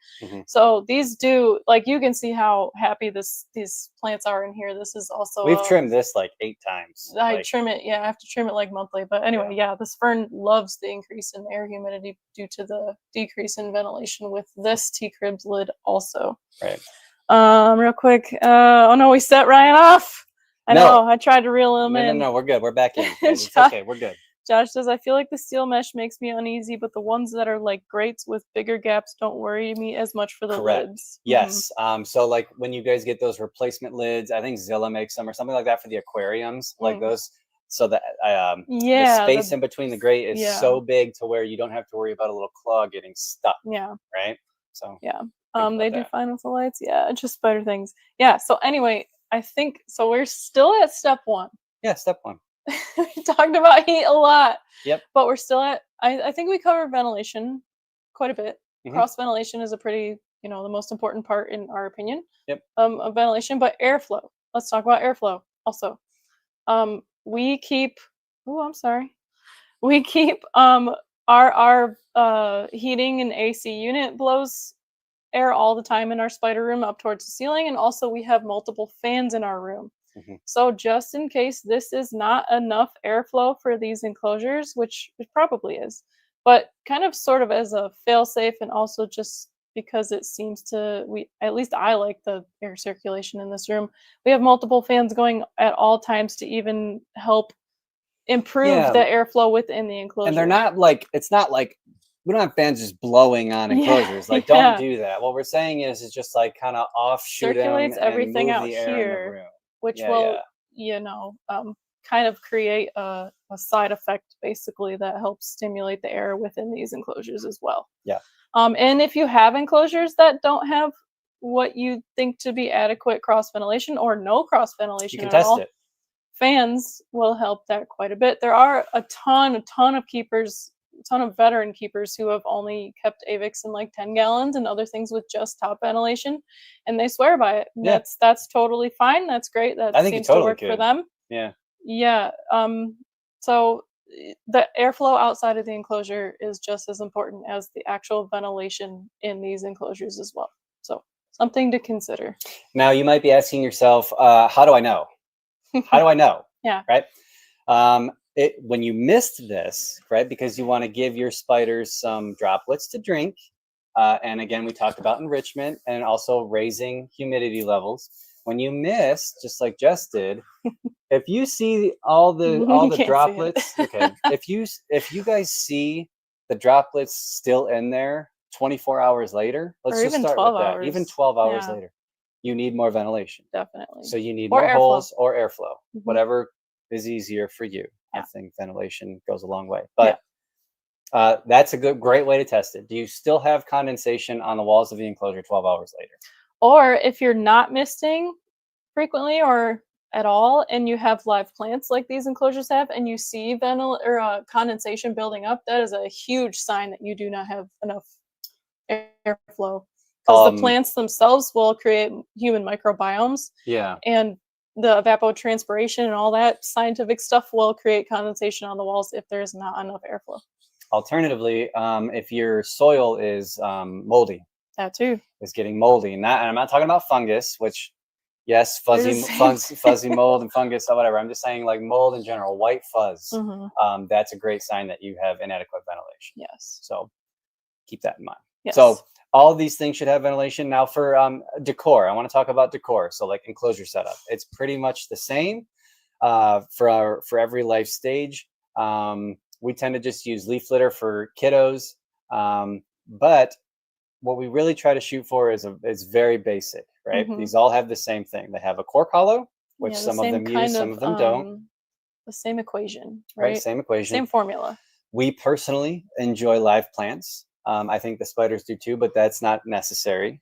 So these do, like, you can see how happy these plants are in here. This is also we've trimmed this like 8 times. I trim it, I have to trim it like monthly. But anyway, this fern loves the increase in air humidity due to the decrease in ventilation with this T-Cribs lid also. Right. Real quick. Oh no, we set Ryan off. I know. I tried to reel him in. No, we're good. We're back in. It's okay. We're good. Josh says, I feel like the steel mesh makes me uneasy, but the ones that are like grates with bigger gaps don't worry me as much for the lids. Yes. So like when you guys get those replacement lids, I think Zilla makes them or something like that for the aquariums, like those. So that the space in between the grate is so big to where you don't have to worry about a little claw getting stuck. Yeah. Right. So they do fine with the lights. Yeah, just spider things. Yeah. So anyway, I think so. We're still at step 1. Yeah, step 1. We talked about heat a lot. Yep. But we're still at. I think we covered ventilation quite a bit. Cross ventilation is a pretty, the most important part in our opinion. Yep. Of ventilation, but airflow. Let's talk about airflow also. We keep. Oh, I'm sorry. We keep our heating and AC unit blows air all the time in our spider room up towards the ceiling, and also we have multiple fans in our room. So just in case this is not enough airflow for these enclosures, which it probably is, But kind of sort of as a fail-safe, and also just because it seems to, at least I like the air circulation in this room. We have multiple fans going at all times to even help improve Yeah. the airflow within the enclosure. And they're not like, it's not like we don't have fans just blowing on enclosures. Like, don't do that. What we're saying is just like kind of offshoot them circulates and everything move out the air in the here, room. which Yeah, will, yeah. you know, kind of create a side effect basically that helps stimulate the air within these enclosures as well. Yeah. And if you have enclosures that don't have what you think to be adequate cross ventilation or no cross You ventilation can at test all, it. fans will help that quite a bit. There are a ton of keepers, a ton of veteran keepers who have only kept Avics in like 10 gallons and other things with just top ventilation, and they swear by it. Yeah. That's totally fine. That's great. That I think you seems totally to work for could. them. Yeah. Yeah. So the airflow outside of the enclosure is just as important as the actual ventilation in these enclosures as well. So something to consider. Now you might be asking yourself, how do I know? How do I know? Yeah. Right. When you missed this, right, because you want to give your spiders some droplets to drink. And again, we talked about enrichment and also raising humidity levels. When you miss, just like Jess did, if you see all the droplets, okay, if you guys see the droplets still in there 24 hours later, let's just start with that. Even 12 hours later, you need more ventilation. Definitely. So you need Or more airflow. holes or airflow, Mhm. whatever is easier for you. Yeah. I think ventilation goes a long way, but that's a great way to test it. Do you still have condensation on the walls of the enclosure 12 hours later? Or if you're not misting frequently or at all, and you have live plants like these enclosures have, and you see condensation building up, that is a huge sign that you do not have enough airflow. Because the plants themselves will create human microbiomes. Yeah. And the evapotranspiration and all that scientific stuff will create condensation on the walls if there's not enough airflow. Alternatively, if your soil is moldy, that too is getting moldy, and I'm not talking about fungus, which yes, fuzzy mold and fungus or whatever. I'm just saying like mold in general, white fuzz. Mm-hmm. That's a great sign that you have inadequate ventilation. Yes. So keep that in mind. Yes. So all of these things should have ventilation. Now for decor, I want to talk about decor. So like enclosure setup, it's pretty much the same for every life stage. We tend to just use leaf litter for kiddos, but what we really try to shoot for is very basic, right? Mm-hmm. These all have the same thing. They have a cork hollow, which some of them use, some of them don't. The same equation, right? Same equation. Same formula. We personally enjoy live plants. I think the spiders do too, but that's not necessary.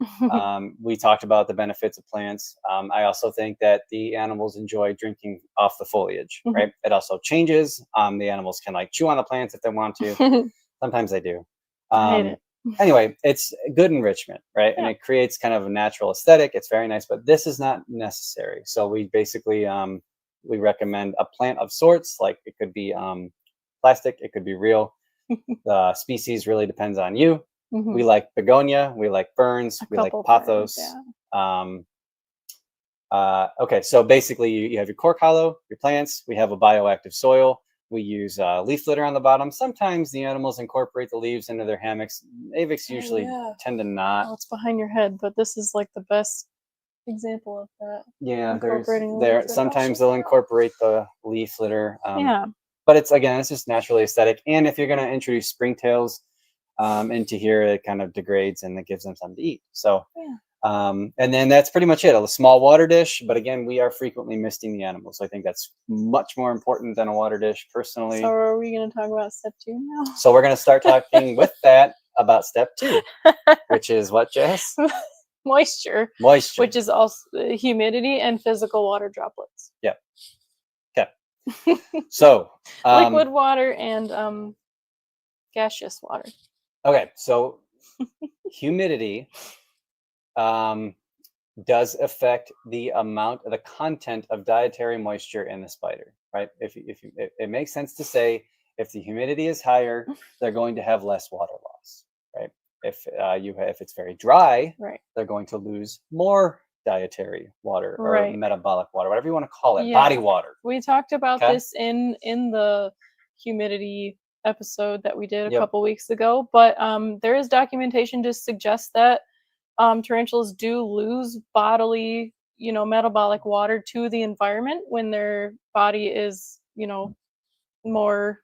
We talked about the benefits of plants. I also think that the animals enjoy drinking off the foliage, Mm-hmm. right? It also changes. The animals can like chew on the plants if they want to. Sometimes they do. I hate it. Anyway, it's good enrichment, right? Yeah. And it creates kind of a natural aesthetic. It's very nice, but this is not necessary. So we basically, we recommend a plant of sorts, like it could be plastic, it could be real. The species really depends on you. Mm-hmm. We like begonia, we like ferns, we like pothos. Ferns, yeah. Okay, so basically you have your cork hollow, your plants, we have a bioactive soil. We use leaf litter on the bottom. Sometimes the animals incorporate the leaves into their hammocks. Avics usually tend to not. Well, it's behind your head, but this is like the best example of that. Yeah, sometimes they'll incorporate the leaf litter. Yeah. But it's just naturally aesthetic. And if you're going to introduce springtails into here, it kind of degrades and it gives them something to eat. So, and then that's pretty much it. A small water dish. But again, we are frequently misting the animals. So I think that's much more important than a water dish, personally. So are we going to talk about step 2 now? So we're going to start talking with that about step 2, which is what, Jess? Moisture. Which is also humidity and physical water droplets. Yeah. Okay. So liquid water and gaseous water. Okay, so humidity does affect the amount of the content of dietary moisture in the spider, right? It makes sense to say if the humidity is higher, they're going to have less water loss, right? If it's very dry, right, they're going to lose more dietary water or metabolic water, whatever you want to call it, body water. We talked about this in the humidity episode that we did a Yep. couple weeks ago, but there is documentation to suggest that tarantulas do lose bodily, metabolic water to the environment when their body is, more,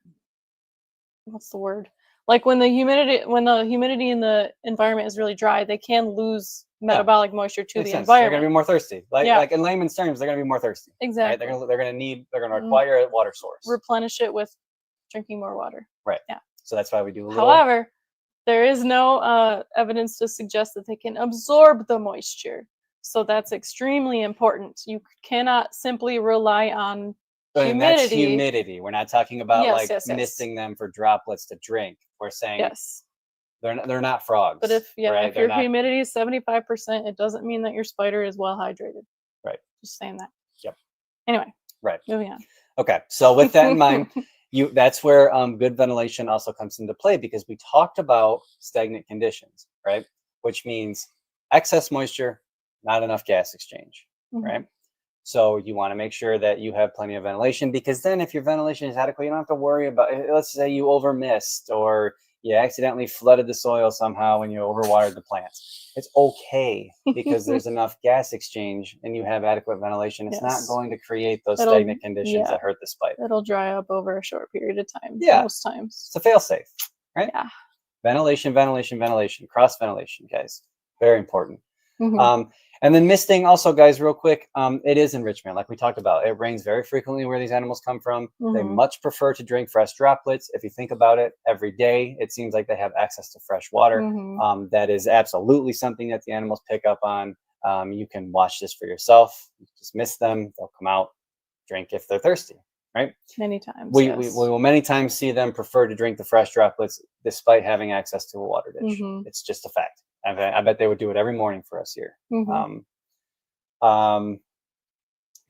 what's the word? Like when the humidity in the environment is really dry, they can lose metabolic moisture to Makes the sense. They're environment. going to be more thirsty. Like in layman's terms, they're going to be more thirsty. Exactly. Right? They're going to require a water source. Replenish it with drinking more water. Right. Yeah. So that's why we do a little. However, there is no evidence to suggest that they can absorb the moisture. So that's extremely important. You cannot simply rely on humidity. And that's humidity. We're not talking about misting them for droplets to drink. We're saying they're not frogs. But if right? your humidity is 75%, it doesn't mean that your spider is well hydrated. Right. Just saying that. Yep. Anyway. Right. Moving on. Okay. So with that in mind, that's where good ventilation also comes into play, because we talked about stagnant conditions, right? Which means excess moisture, not enough gas exchange, right? So you want to make sure that you have plenty of ventilation, because then if your ventilation is adequate, you don't have to worry about, let's say you over mist or you accidentally flooded the soil somehow when you overwatered the plants. It's okay, because there's enough gas exchange and you have adequate ventilation. It's not going to create those stagnant conditions that hurt the spider. It'll dry up over a short period of time. Yeah. Most times. It's a fail safe, right? Yeah. Ventilation, cross ventilation, guys. Very important. And then misting also, guys, real quick, it is enrichment. Like we talked about, it rains very frequently where these animals come from. They much prefer to drink fresh droplets. If you think about it, every day, it seems like they have access to fresh water. That is absolutely something that the animals pick up on. You can watch this for yourself. You just mist them. They'll come out, drink if they're thirsty, right? Many times. We will many times see them prefer to drink the fresh droplets despite having access to a water dish. It's just a fact. I bet they would do it every morning for us here.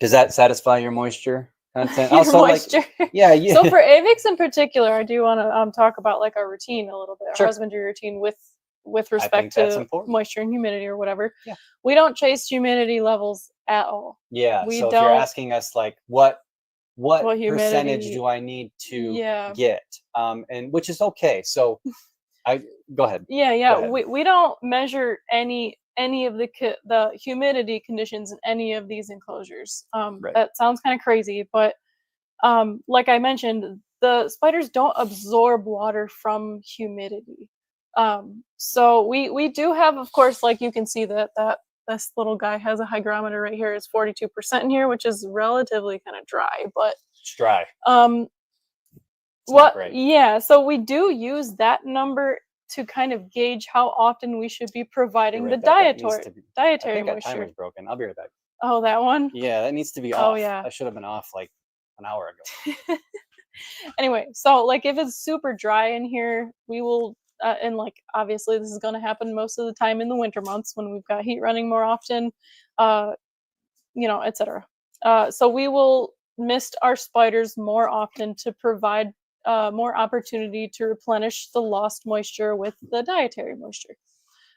Does that satisfy your moisture content? Also, moisture. Yeah. So for Avics in particular, I do want to talk about like our routine a little bit, our husbandry routine with respect to moisture and humidity or whatever. Yeah. We don't chase humidity levels at all. Yeah. So if you're asking us like what percentage do I need to get? And which is okay. So go ahead. Yeah. Go ahead. We don't measure any of the humidity conditions in any of these enclosures. That sounds kind of crazy, but like I mentioned, the spiders don't absorb water from humidity. So we do have, of course, like you can see that this little guy has a hygrometer right here. It's 42% in here, which is relatively kind of dry, but it's dry. So we do use that number to kind of gauge how often we should be providing the dietary I think moisture. that timer's broken. I'll be right back. Oh, that one? Yeah, that needs to be off. Oh, yeah. That should have been off like an hour ago. Anyway, so like if it's super dry in here, we will, and like obviously this is going to happen most of the time in the winter months when we've got heat running more often, etc. So we will mist our spiders more often to provide more opportunity to replenish the lost moisture with the dietary moisture.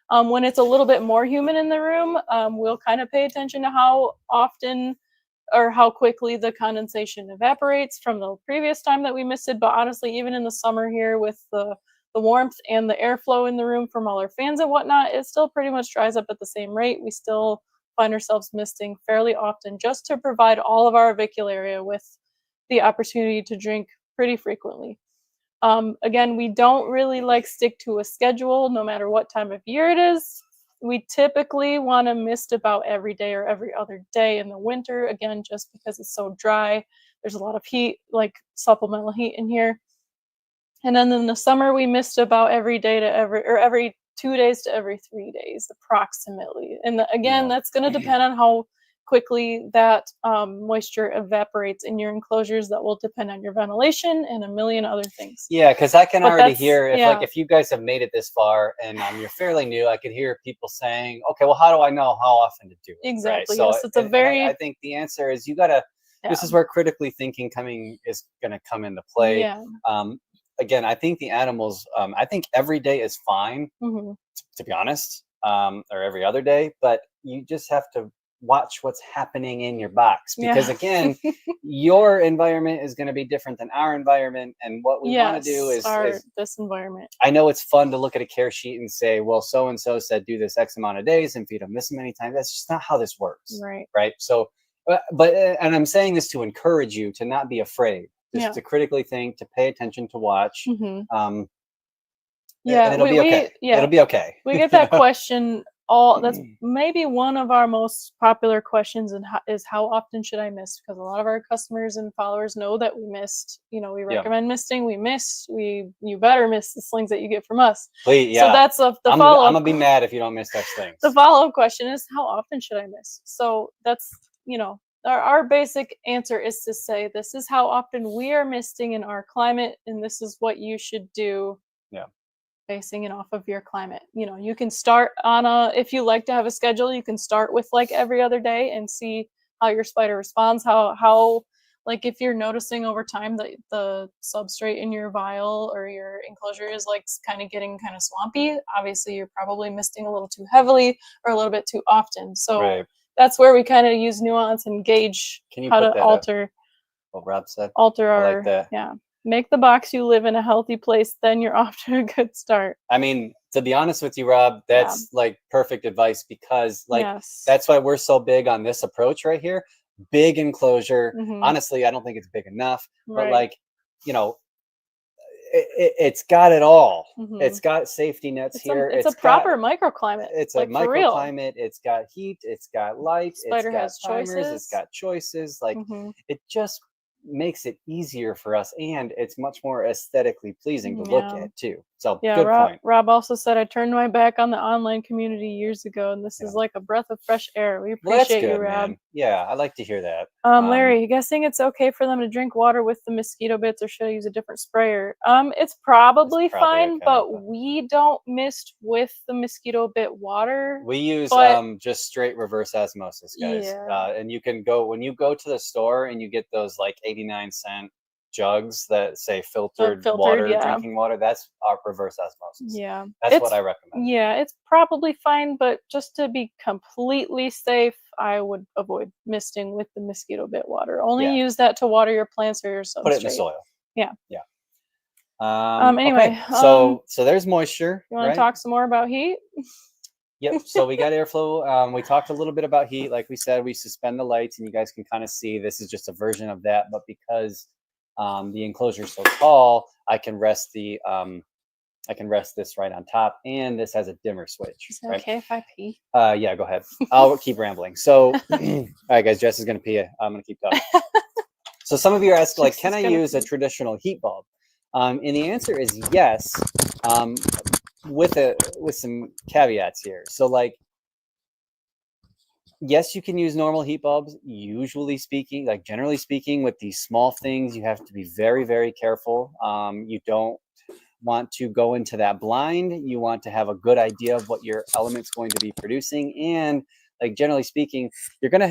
When it's a little bit more humid in the room, we'll kind of pay attention to how often or how quickly the condensation evaporates from the previous time that we misted. But honestly, even in the summer here with the warmth and the airflow in the room from all our fans and whatnot, it still pretty much dries up at the same rate. We still find ourselves misting fairly often just to provide all of our Avicularia with the opportunity to drink pretty frequently. Again, we don't really stick to a schedule no matter what time of year it is. We typically want to mist about every day or every other day in the winter, again, just because it's so dry. There's a lot of heat, like supplemental heat in here. And then in the summer, we mist about every 2 days to every 3 days, approximately. And again, that's going to depend on how quickly that moisture evaporates in your enclosures. That will depend on your ventilation and a million other things. Yeah, because I can already hear if you guys have made it this far and you're fairly new, I could hear people saying, okay, well, how do I know how often to do it? Exactly. Right? Yes, so it's a very. I think the answer is you gotta. Yeah. This is where critically thinking is gonna come into play. Yeah. Again, I think the animals. I think every day is fine, to be honest, or every other day, but you just have to watch what's happening in your box, because Yeah. again, your environment is going to be different than our environment, and what we want to do is this environment. I know it's fun to look at a care sheet and say, well, so and so said do this X amount of days and feed them this many times. That's just not how this works, right? So and I'm saying this to encourage you to not be afraid, just to critically think, to pay attention, to watch. And it'll be okay. It'll be okay. We get that question that's maybe one of our most popular questions, and is how often should I mist? Because a lot of our customers and followers know that we mist. You know, we recommend misting. We mist. You better mist the slings that you get from us. Please, So that's the follow-up. I'm gonna be mad if you don't mist our slings. The follow-up question is, how often should I mist? So that's, you know, our basic answer is to say, this is how often we are misting in our climate, and this is what you should do. Yeah. Basing it off of your climate. You know, you can start on if you like to have a schedule, you can start with like every other day and see how your spider responds, how like if you're noticing over time that the substrate in your vial or your enclosure is like kind of getting kind of swampy, obviously you're probably misting a little too heavily or a little bit too often. So that's where we kind of use nuance and gauge how to alter what Rob said. Alter our make the box you live in a healthy place, then you're off to a good start. I mean, to be honest with you, Rob, that's like perfect advice, because like that's why we're so big on this approach right here. Big enclosure. Honestly, I don't think it's big enough, but like, you know, it's got it all. It's got safety nets here. It's a proper microclimate. It's like a microclimate. It's got heat. It's got light. Spider it's got has timers. choices. It's got choices. Like it just makes it easier for us, and it's much more aesthetically pleasing to look at too. So good point. Rob also said, I turned my back on the online community years ago, and this is like a breath of fresh air. We appreciate you, Rob. Man. Yeah, I like to hear that. Larry, guessing it's okay for them to drink water with the mosquito bits, or should I use a different sprayer? It's probably fine, but we don't mist with the mosquito bit water. We use just straight reverse osmosis, guys. And you can go, when you go to the store and you get those like 89-cent jugs that say filtered water, drinking water, that's our reverse osmosis. That's what I recommend. It's probably fine, but just to be completely safe, I would avoid misting with the mosquito bit water. Only use that to water your plants or your substrate. Put it in the soil. Anyway, so there's moisture. You want to talk some more about heat? Yep. So we got airflow. We talked a little bit about heat. Like we said, we suspend the lights, and you guys can kind of see this is just a version of that. But because the enclosure is so tall, I can rest this right on top, and this has a dimmer switch. Is that okay if I pee? Yeah, go ahead. I'll keep rambling. So, all right, guys, Jess is gonna pee. I'm gonna keep talking. So some of you are asking, like, can I use a traditional heat bulb? And the answer is yes, with some caveats here. So, like, yes, you can use normal heat bulbs. Usually speaking, like generally speaking, with these small things, you have to be very, very careful. You don't want to go into that blind. You want to have a good idea of what your element's going to be producing, and like generally speaking, it's going to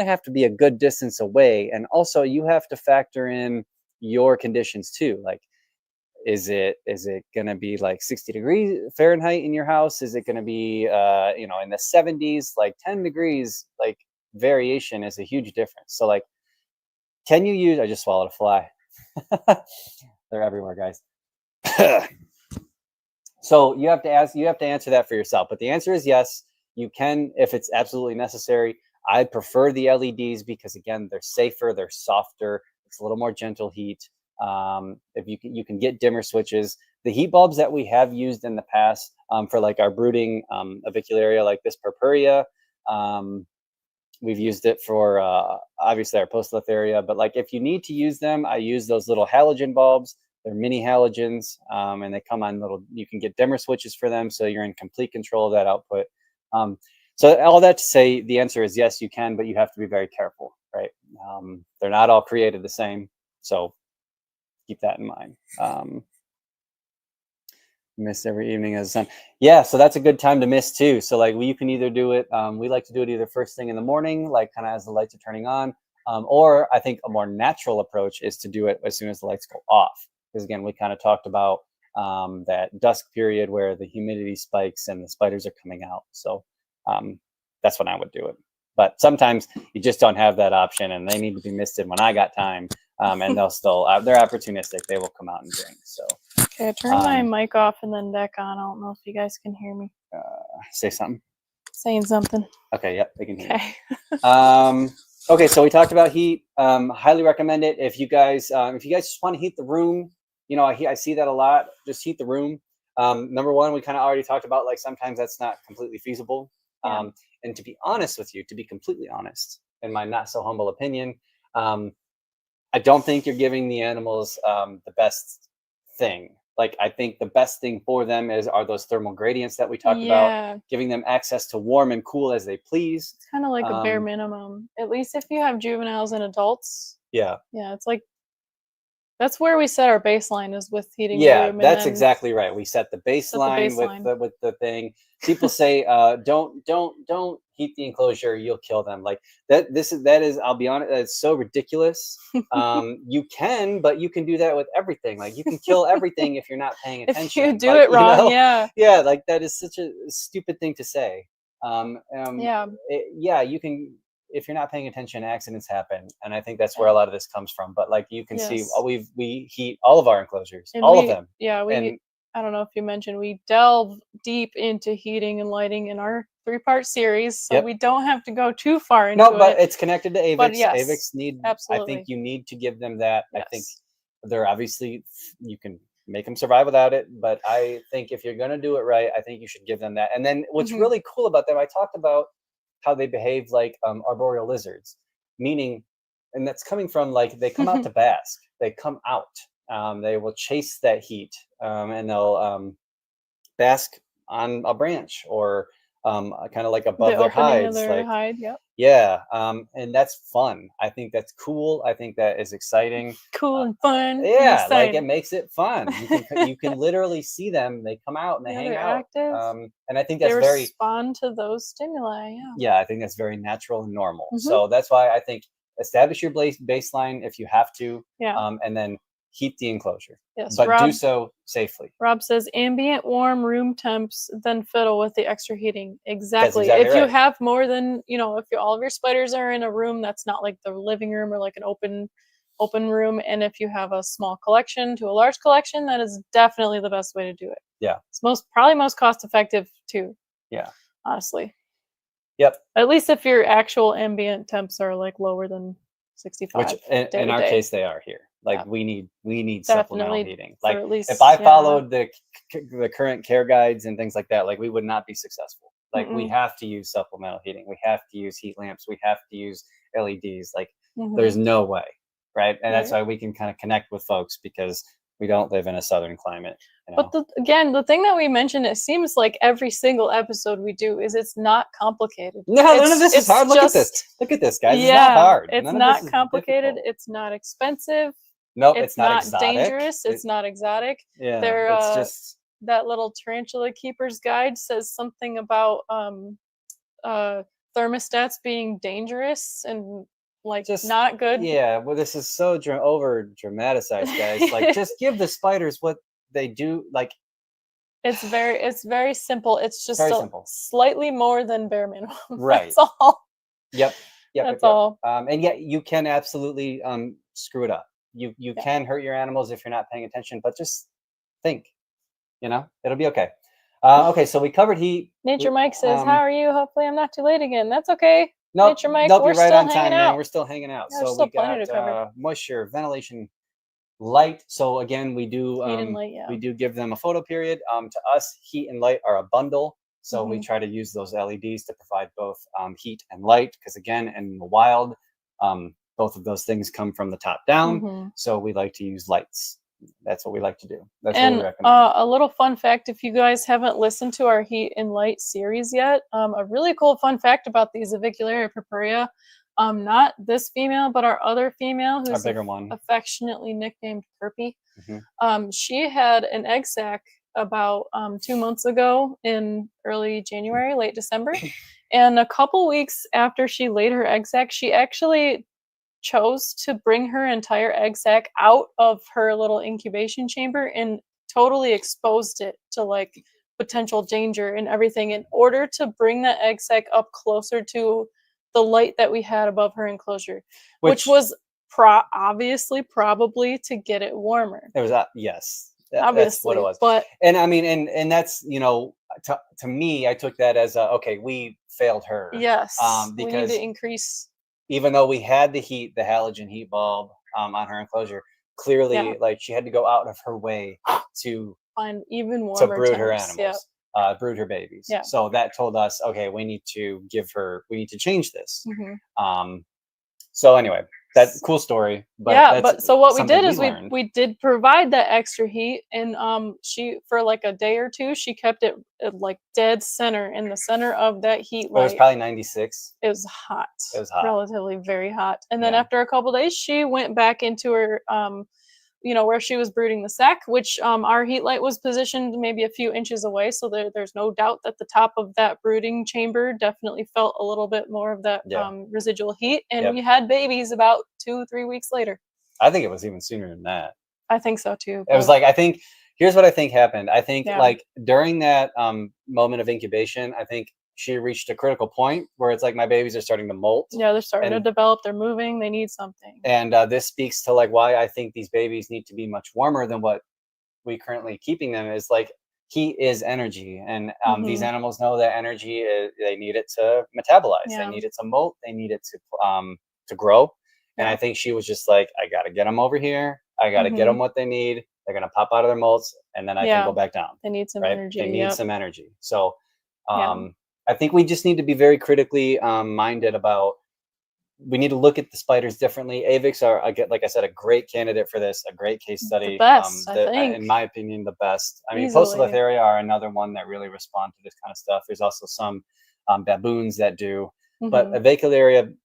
have to be a good distance away, and also you have to factor in your conditions too. Like, is it going to be like 60 degrees Fahrenheit in your house? Is it going to be in the 70s? Like 10 degrees like variation is a huge difference. So like, can you use? I just swallowed a fly. They're everywhere, guys. So you have to answer that for yourself. But the answer is yes, you can if it's absolutely necessary. I prefer the LEDs because again, they're safer, they're softer, it's a little more gentle heat. If you can get dimmer switches. The heat bulbs that we have used in the past for like our brooding Avicularia, like this purpurea, we've used it for obviously our Poecilotheria, but like if you need to use them, I use those little halogen bulbs. They're mini halogens, and they come on you can get dimmer switches for them, so you're in complete control of that output. So all that to say, the answer is yes, you can, but you have to be very careful, right? They're not all created the same, so keep that in mind. Miss every evening as the sun. Yeah, so that's a good time to miss too. So like you can either do it, we like to do it either first thing in the morning, like kind of as the lights are turning on, or I think a more natural approach is to do it as soon as the lights go off. Because again, we kind of talked about that dusk period where the humidity spikes and the spiders are coming out. So that's when I would do it. But sometimes you just don't have that option, and they need to be misted when I got time. And they'll still, they're opportunistic. They will come out and drink. So, okay, I turned my mic off and then back on. I don't know if you guys can hear me. Say something. Saying something. Okay, yep, they can hear you. Okay, so we talked about heat. Highly recommend it. If you guys just want to heat the room, you know, I see that a lot. Just heat the room. Number one, we kind of already talked about, like, sometimes that's not completely feasible. Yeah. And to be honest with you, to be completely honest, in my not so humble opinion, I don't think you're giving the animals the best thing. Like, I think the best thing for them are those thermal gradients that we talked about, giving them access to warm and cool as they please. It's kind of like a bare minimum, at least if you have juveniles and adults. Yeah. Yeah, it's like, that's where we set our baseline, is with heating the room. That's exactly right. We set the baseline, with the thing. People say, don't heat the enclosure, you'll kill them. Like, that is, I'll be honest, it's so ridiculous. You can, but you can do that with everything. Like, you can kill everything if you're not paying attention. If you do it wrong, you know? Yeah, like, that is such a stupid thing to say. You can, if you're not paying attention, accidents happen, and I think that's where a lot of this comes from. But, like, you can see, we heat all of our enclosures, all of them. Yeah, I don't know if you mentioned, we delve deep into heating and lighting in our 3-part series, so we don't have to go too far into it. No, but it's connected to Avics. But yes, Avics need, absolutely. I think you need to give them that. Yes. I think they're obviously, you can make them survive without it, but I think if you're going to do it right, I think you should give them that. And then what's really cool about them, I talked about how they behave like arboreal lizards, meaning, and that's coming from, like, they come out to bask. They come out. They will chase that heat, and they'll bask on a branch, or kind of like above their hides. Their hide, and that's fun. I think that's cool. I think that is exciting. Cool and fun. Yeah, and like, it makes it fun. You can literally see them. They come out and they hang out. Active. And I think that's they respond to those stimuli. Yeah, I think that's very natural and normal. So that's why I think establish your baseline if you have to. And then heat the enclosure. Yes, but do so safely. Rob says ambient warm room temps, then fiddle with the extra heating. Exactly. If you have more than, if all of your spiders are in a room that's not like the living room or like an open room, and if you have a small collection to a large collection, that is definitely the best way to do it. Yeah. It's probably most cost effective too. Yeah. Honestly. Yep. At least if your actual ambient temps are like lower than 65. Which in our case they are here. Like, we need supplemental heating. Like, least, if I followed the current care guides and things like that, like, we would not be successful. Like, we have to use supplemental heating. We have to use heat lamps. We have to use LEDs. Like, there's no way, right? And that's why we can kind of connect with folks, because we don't live in a southern climate. But the thing that we mentioned, it seems like every single episode we do, is it's not complicated. No, none of this is hard. Look at this. Look at this, guys. It's not hard. It's not complicated. It's not expensive. Nope, it's not dangerous. It's not exotic. Yeah, it's just that little tarantula keeper's guide says something about thermostats being dangerous and not good. Yeah, well, this is so over dramatized, guys. Like, just give the spiders what they do. Like, it's very simple. It's just simple. Slightly more than bare minimum. Right. That's all. Yep. That's all. And yet you can absolutely screw it up. You can hurt your animals if you're not paying attention, but just think, it'll be okay. Okay, so we covered heat. Nature Mike says, "How are you? Hopefully I'm not too late again." That's okay. Nope, Nature Mike, nope, we're you're right still on time, hanging man. out. We're still hanging out. Yeah, so we got moisture, ventilation, light. So again, we do heat and light, we do give them a photo period. To us, heat and light are a bundle. So we try to use those LEDs to provide both heat and light, because again, in the wild, both of those things come from the top down. So we like to use lights. That's what we like to do. That's what we recommend. A little fun fact, if you guys haven't listened to our heat and light series yet, a really cool fun fact about these Avicularia purpurea, not this female, but our other female, who's our bigger one, affectionately nicknamed Perpy. She had an egg sac about 2 months ago in early January, late December. And a couple weeks after she laid her egg sac, she actually chose to bring her entire egg sac out of her little incubation chamber and totally exposed it to like potential danger and everything in order to bring that egg sac up closer to the light that we had above her enclosure, which Which was obviously probably to get it warmer. it was yes. That's what Obviously, it was. but And I mean, and that's, you know, to me, I took that as okay, we failed her. yes, we need Because to increase. even though we had the heat, the halogen heat bulb on her enclosure, clearly, Yeah. like, she had to go out of her way to Find even warmer brood her temps. Yep. animals, brood her babies. Yeah. So that told us, okay, we need to change this. Mhm. So anyway, that's a cool story. But Yeah, that's but so what we something did is learned. we did provide that extra heat, and she, for like a day or two, she kept it like dead center, in the center of that heat It was light. probably 96. It was hot. It was hot. Relatively very hot. And then Yeah. after a couple days, she went back into her you know, where she was brooding the sack, which our heat light was positioned maybe a few inches away, so there's no doubt that the top of that brooding chamber definitely felt a little bit more of that Yeah. Residual heat, and Yep. we had babies about 2-3 weeks later. I think it was even sooner than that. I think so too. It was like, I think, here's what I think happened. I think Yeah. like during that moment of incubation, I think she reached a critical point where it's like, my babies are starting to molt. Yeah, they're starting to develop, they're moving, they need something. And this speaks to like why I think these babies need to be much warmer than what we currently keeping them. Is like, heat is energy, and these animals know that energy they need it to metabolize. Yeah. They need it to molt. They need it to grow. And Yeah. I think she was just like, I got to get them over here. I got to get them what they need. They're gonna pop out of their molts, and then I can go back down. They need some right? energy. They need some energy. So Yeah. I think we just need to be very critically minded about. We need to look at the spiders differently. Avics are, like I said, a great candidate for this, a great case study. The best, I think. In my opinion, the best. I mean, Easily. Postilotharia are another one that really respond to this kind of stuff. There's also some baboons that do. But Avicularia,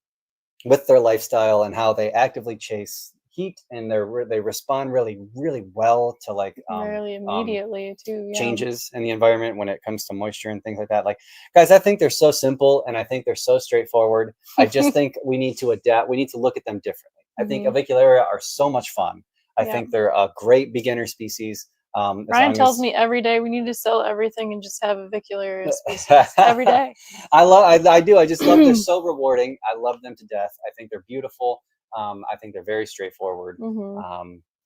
with their lifestyle and how they actively chase heat, and they respond really, really well to like Really immediately too. Yeah. changes in the environment when it comes to moisture and things like that. Like, guys, I think they're so simple, and I think they're so straightforward. I just think we need to adapt. We need to look at them differently. I think Avicularia are so much fun. I think they're a great beginner species. Ryan tells me every day we need to sell everything and just have Avicularia species every day. I do. I just love. They're so rewarding. I love them to death. I think they're beautiful. I think they're very straightforward.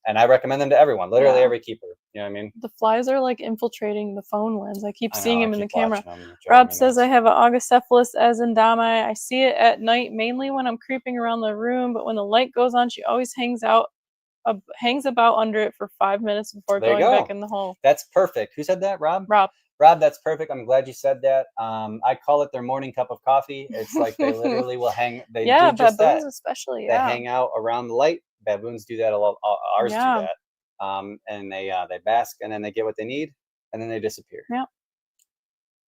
And I recommend them to everyone, literally every keeper. You know what I mean? The flies are like infiltrating the phone lens. I keep seeing them in the camera. Them, Rob says, I have an Augocephalus azendami. I see it at night, mainly when I'm creeping around the room, but when the light goes on, she always hangs about under it for 5 minutes before going back in the hole. That's perfect. Who said that, Rob? Rob, that's perfect. I'm glad you said that. I call it their morning cup of coffee. It's like they literally will hang. They do just baboons that. Especially. They hang out around the light. Baboons do that a lot. Ours do that. And they bask, and then they get what they need, and then they disappear. Yeah.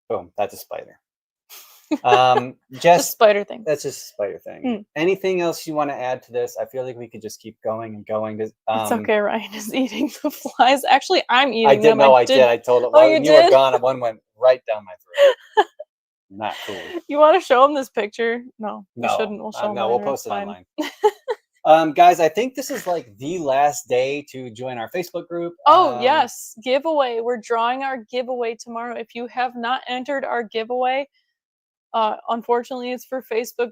Boom. That's a spider. Just spider thing. That's just a spider thing. Anything else you want to add to this? I feel like we could just keep going and going. It's okay. Ryan is eating the flies. Actually, I'm eating them. I did know. I did. I told him. Oh, when you were gone, one went right down my throat. Not cool. You want to show him this picture? No, you shouldn't. We'll show him. No, we'll post it online. Guys, I think this is like the last day to join our Facebook group. Oh, yes. Giveaway. We're drawing our giveaway tomorrow. If you have not entered our giveaway, unfortunately, it's for Facebook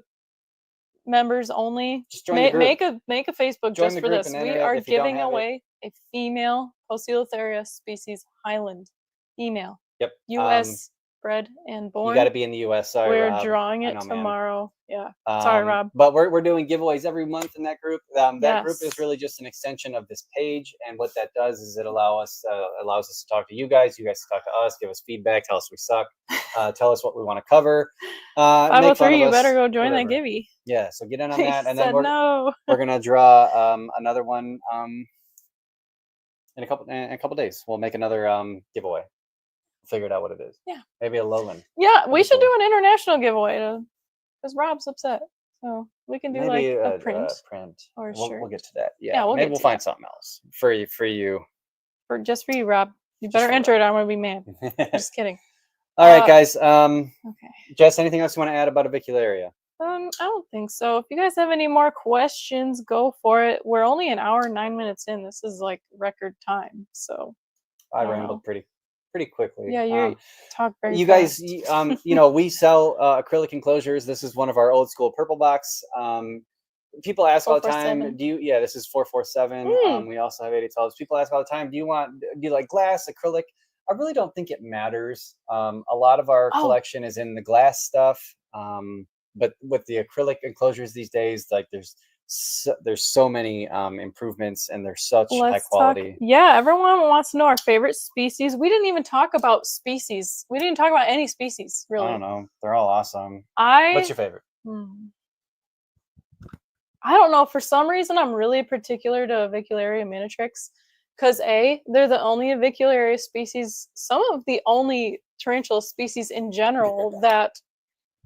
members only. Just join the group. Make a Facebook join just for this. We are giving away a female Postilotharia species Highland female. Yep. U.S. bred and born. You got to be in the U.S. Sorry, we're Rob. drawing it tomorrow. Yeah. Sorry, Rob. But we're doing giveaways every month in that group. That group is really just an extension of this page, and what that does is it allows us to talk to you guys to talk to us, give us feedback, tell us we suck, tell us what we want to cover. 503, you better go join that givey. Yeah, so get in on that, and then we're gonna draw another one in a couple days. We'll make another giveaway. Figured out what it is. Yeah. Maybe a lowland. Yeah, we should do an international giveaway because Rob's upset. So we can do maybe like a print. Or a shirt. We'll get to that. Yeah, maybe we'll find something else for you. Just for you, Rob. You better enter it. I'm gonna be mad. Just kidding. All right, guys. Okay. Jess, anything else you want to add about Avicularia? I don't think so. If you guys have any more questions, go for it. We're only an hour and 9 minutes in. This is like record time. So I rambled pretty pretty quickly. Yeah, you talk very You fast. guys, you know, we sell acrylic enclosures. This is one of our old school purple box. People ask all the time, 447. yeah, this is 447. We also have 8012s. People ask all the time, do you like glass, acrylic? I really don't think it matters. A lot of our collection is in the glass stuff. But with the acrylic enclosures these days, like there's so many improvements, and they're such high quality. Yeah, everyone wants to know our favorite species. We didn't even talk about species. We didn't talk about any species, really. I don't know. They're all awesome. What's your favorite? I don't know. For some reason, I'm really particular to Avicularia minitrix because they're the only Avicularia species, some of the only tarantula species in general that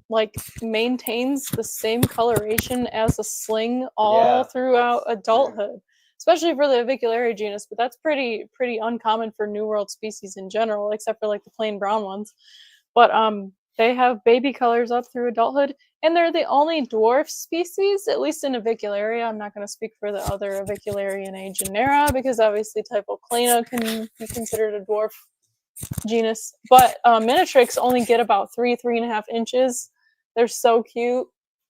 like maintains the same coloration as a sling all throughout adulthood, especially for the Avicularia genus. But that's pretty uncommon for New World species in general, except for like the plain brown ones. But they have baby colors up through adulthood, and they're the only dwarf species, at least in Avicularia. I'm not going to speak for the other Avicularianae genera because obviously Typhoclena can be considered a dwarf genus. But minitrix only get about 3.5 inches. They're so cute.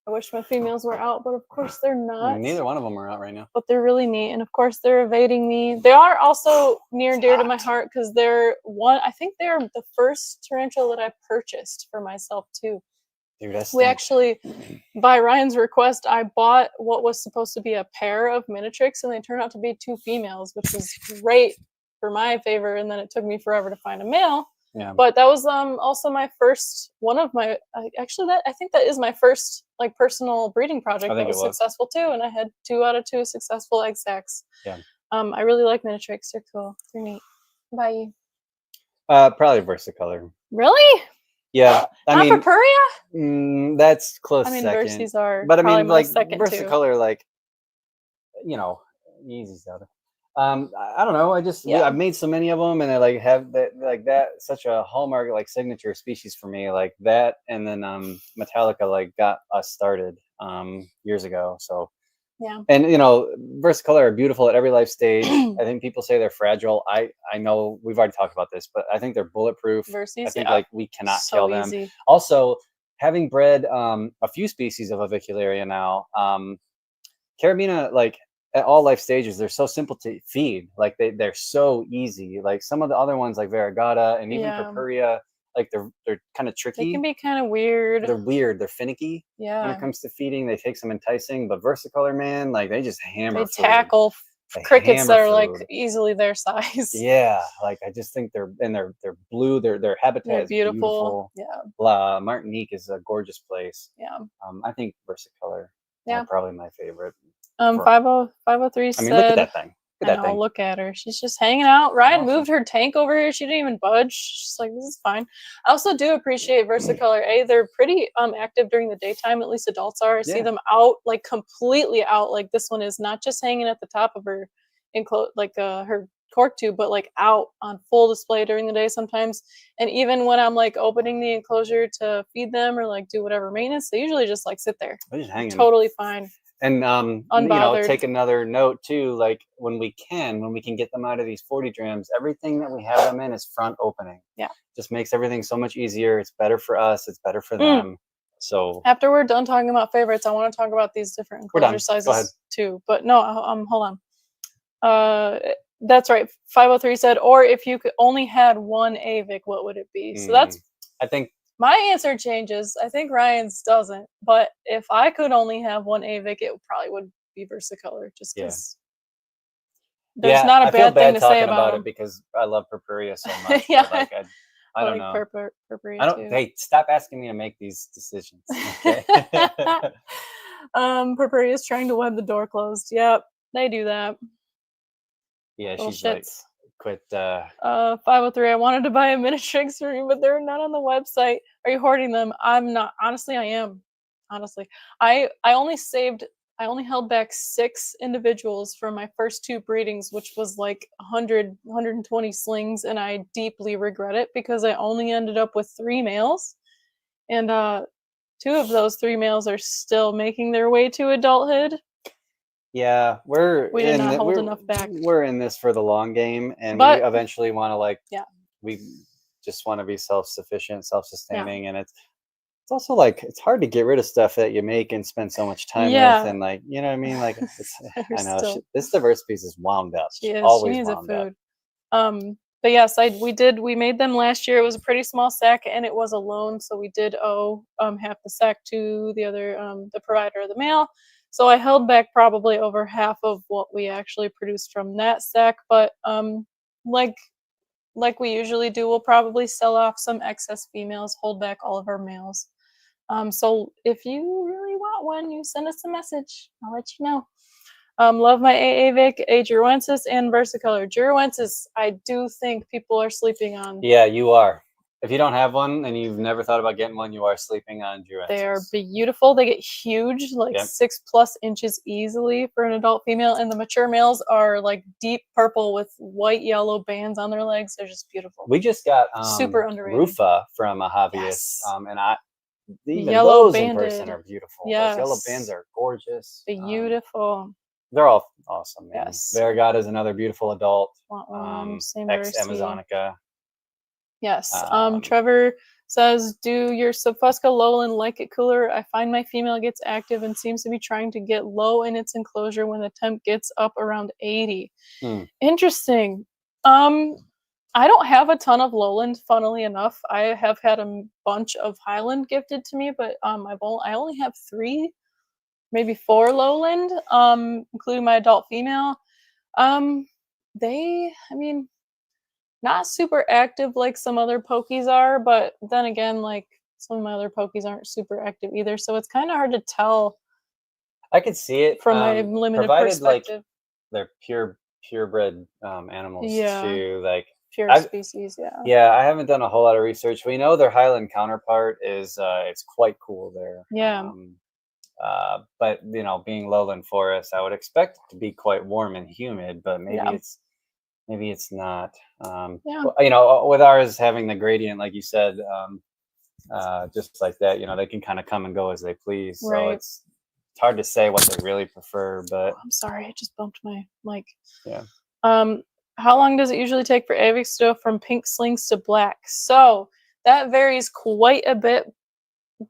I wish my females were out, but of course they're not. Neither one of them are out right now. But they're really neat, and of course they're evading me. They are also near and dear to my heart because I think they're the first tarantula that I purchased for myself too. Dude, we actually, by Ryan's request, I bought what was supposed to be a pair of minitrix, and they turned out to be 2 females, which was great for my favor. And then it took me forever to find a male. Yeah. But that was also my first one of my I think that is my first like personal breeding project that was successful too, and I had 2 out of 2 successful egg sacs. Yeah. I really like minitrix. They're cool. They're neat. Bye. Probably versicolor. Really? Yeah. I mean, Purpurea? That's close. I mean, second. Versies are. But I mean, like versicolor, like, you know, easy stuff. I don't know. I've made so many of them, and I like have that such a hallmark like signature species for me, like that. And then Metallica like got us started years ago. So yeah. And you know, versicolor are beautiful at every life stage. I think people say they're fragile. I know we've already talked about this, but I think they're bulletproof. Versies, I think like we cannot kill them. Easy. Also, having bred a few species of Avicularia now, Carabina, like at all life stages, they're so simple to feed. Like they're so easy. Like some of the other ones, like Variegata and even Purpurea, like they're kind of tricky. They can be kind of weird. They're weird. They're finicky. Yeah. When it comes to feeding, they take some enticing, but versicolor, man, like they just hammer. They tackle crickets that are like easily their size. Yeah, like I just think they're blue. Their habitat is beautiful. Yeah. Martinique is a gorgeous place. Yeah. I think versicolor. Yeah. Probably my favorite. 503 said. I mean, look at that thing. Look at her. She's just hanging out. Ryan moved her tank over here. She didn't even budge. She's like, this is fine. I also do appreciate versicolor. They're pretty active during the daytime. At least adults are. I see them out, like completely out. Like this one is not just hanging at the top of her her cork tube, but like out on full display during the day sometimes. And even when I'm like opening the enclosure to feed them or like do whatever maintenance, they usually just like sit there. They're just hanging. Totally fine. And you know, take another note too, like when we can get them out of these 40 drams, everything that we have them in is front opening. Yeah. Just makes everything so much easier. It's better for us, it's better for them. So after we're done talking about favorites, I want to talk about these different enclosure sizes too. But no, hold on. That's right. 503 said, or if you could only had one Avic, what would it be? So that's, I think my answer changes. I think Ryan's doesn't, but if I could only have one Avic, it probably would be versicolor, just because there's not a bad thing to say about it because I love Purpurea so much. Yeah, like, I don't know. Purpurea too. Hey, stop asking me to make these decisions. Okay? Purpurea is trying to web the door closed. Yep, they do that. Yeah, she's like, quit. 503. I wanted to buy a minitrix for you, but they're not on the website. Are you hoarding them? I'm not. Honestly, I am. Honestly, I only held back 6 individuals from my first 2 breedings, which was like 120 slings, and I deeply regret it because I only ended up with 3 males, and 2 of those 3 males are still making their way to adulthood. Yeah, we did not hold enough back. We're in this for the long game, and we eventually want to just want to be self-sufficient, self-sustaining, and it's also like it's hard to get rid of stuff that you make and spend so much time with, and like you know what I mean. Like it's I know this diverse piece is wound up. She is. Always She needs a wound up. food. But yes, we made them last year. It was a pretty small sack, and it was a loan, so we did owe half the sack to the other the provider of the mail. So I held back probably over half of what we actually produced from that sack. But like we usually do, we'll probably sell off some excess females, hold back all of our males. So if you really want one, you send us a message. I'll let you know. Love my Avic, A. Giroensis, and Versicolor. Giroensis, I do think people are sleeping on. Yeah, you are. If you don't have one and you've never thought about getting one, you are sleeping on Giroensis. They are beautiful. They get huge, like 6+ inches easily for an adult female, and the mature males are like deep purple with white yellow bands on their legs. They're just beautiful. We just got super underrated Rufa from Avics, and even yellow those banded. In person are beautiful. Yes. Those yellow bands are gorgeous. Beautiful. They're all awesome. Man. Yes. Varigata is another beautiful adult. Ex Amazonica. Yes. Trevor says, do your Subfusca lowland like it cooler? I find my female gets active and seems to be trying to get low in its enclosure when the temp gets up around 80. Interesting. I don't have a ton of lowland, funnily enough. I have had a bunch of highland gifted to me, but I only have 3, maybe 4 lowland, including my adult female. Not super active like some other pokies are, but then again, like some of my other pokies aren't super active either, so it's kind of hard to tell. I could see it from my limited perspective. Like they're purebred animals too, like pure species. Yeah, I haven't done a whole lot of research. We know their highland counterpart is it's quite cool there. But you know, being lowland forest, I would expect it to be quite warm and humid, but maybe it's not. You know, with ours having the gradient, like you said, just like that, you know, they can kind of come and go as they please. So it's hard to say what they really prefer. But I'm sorry, I just bumped my mic. Yeah. How long does it usually take for Avics to go from pink slings to black? So that varies quite a bit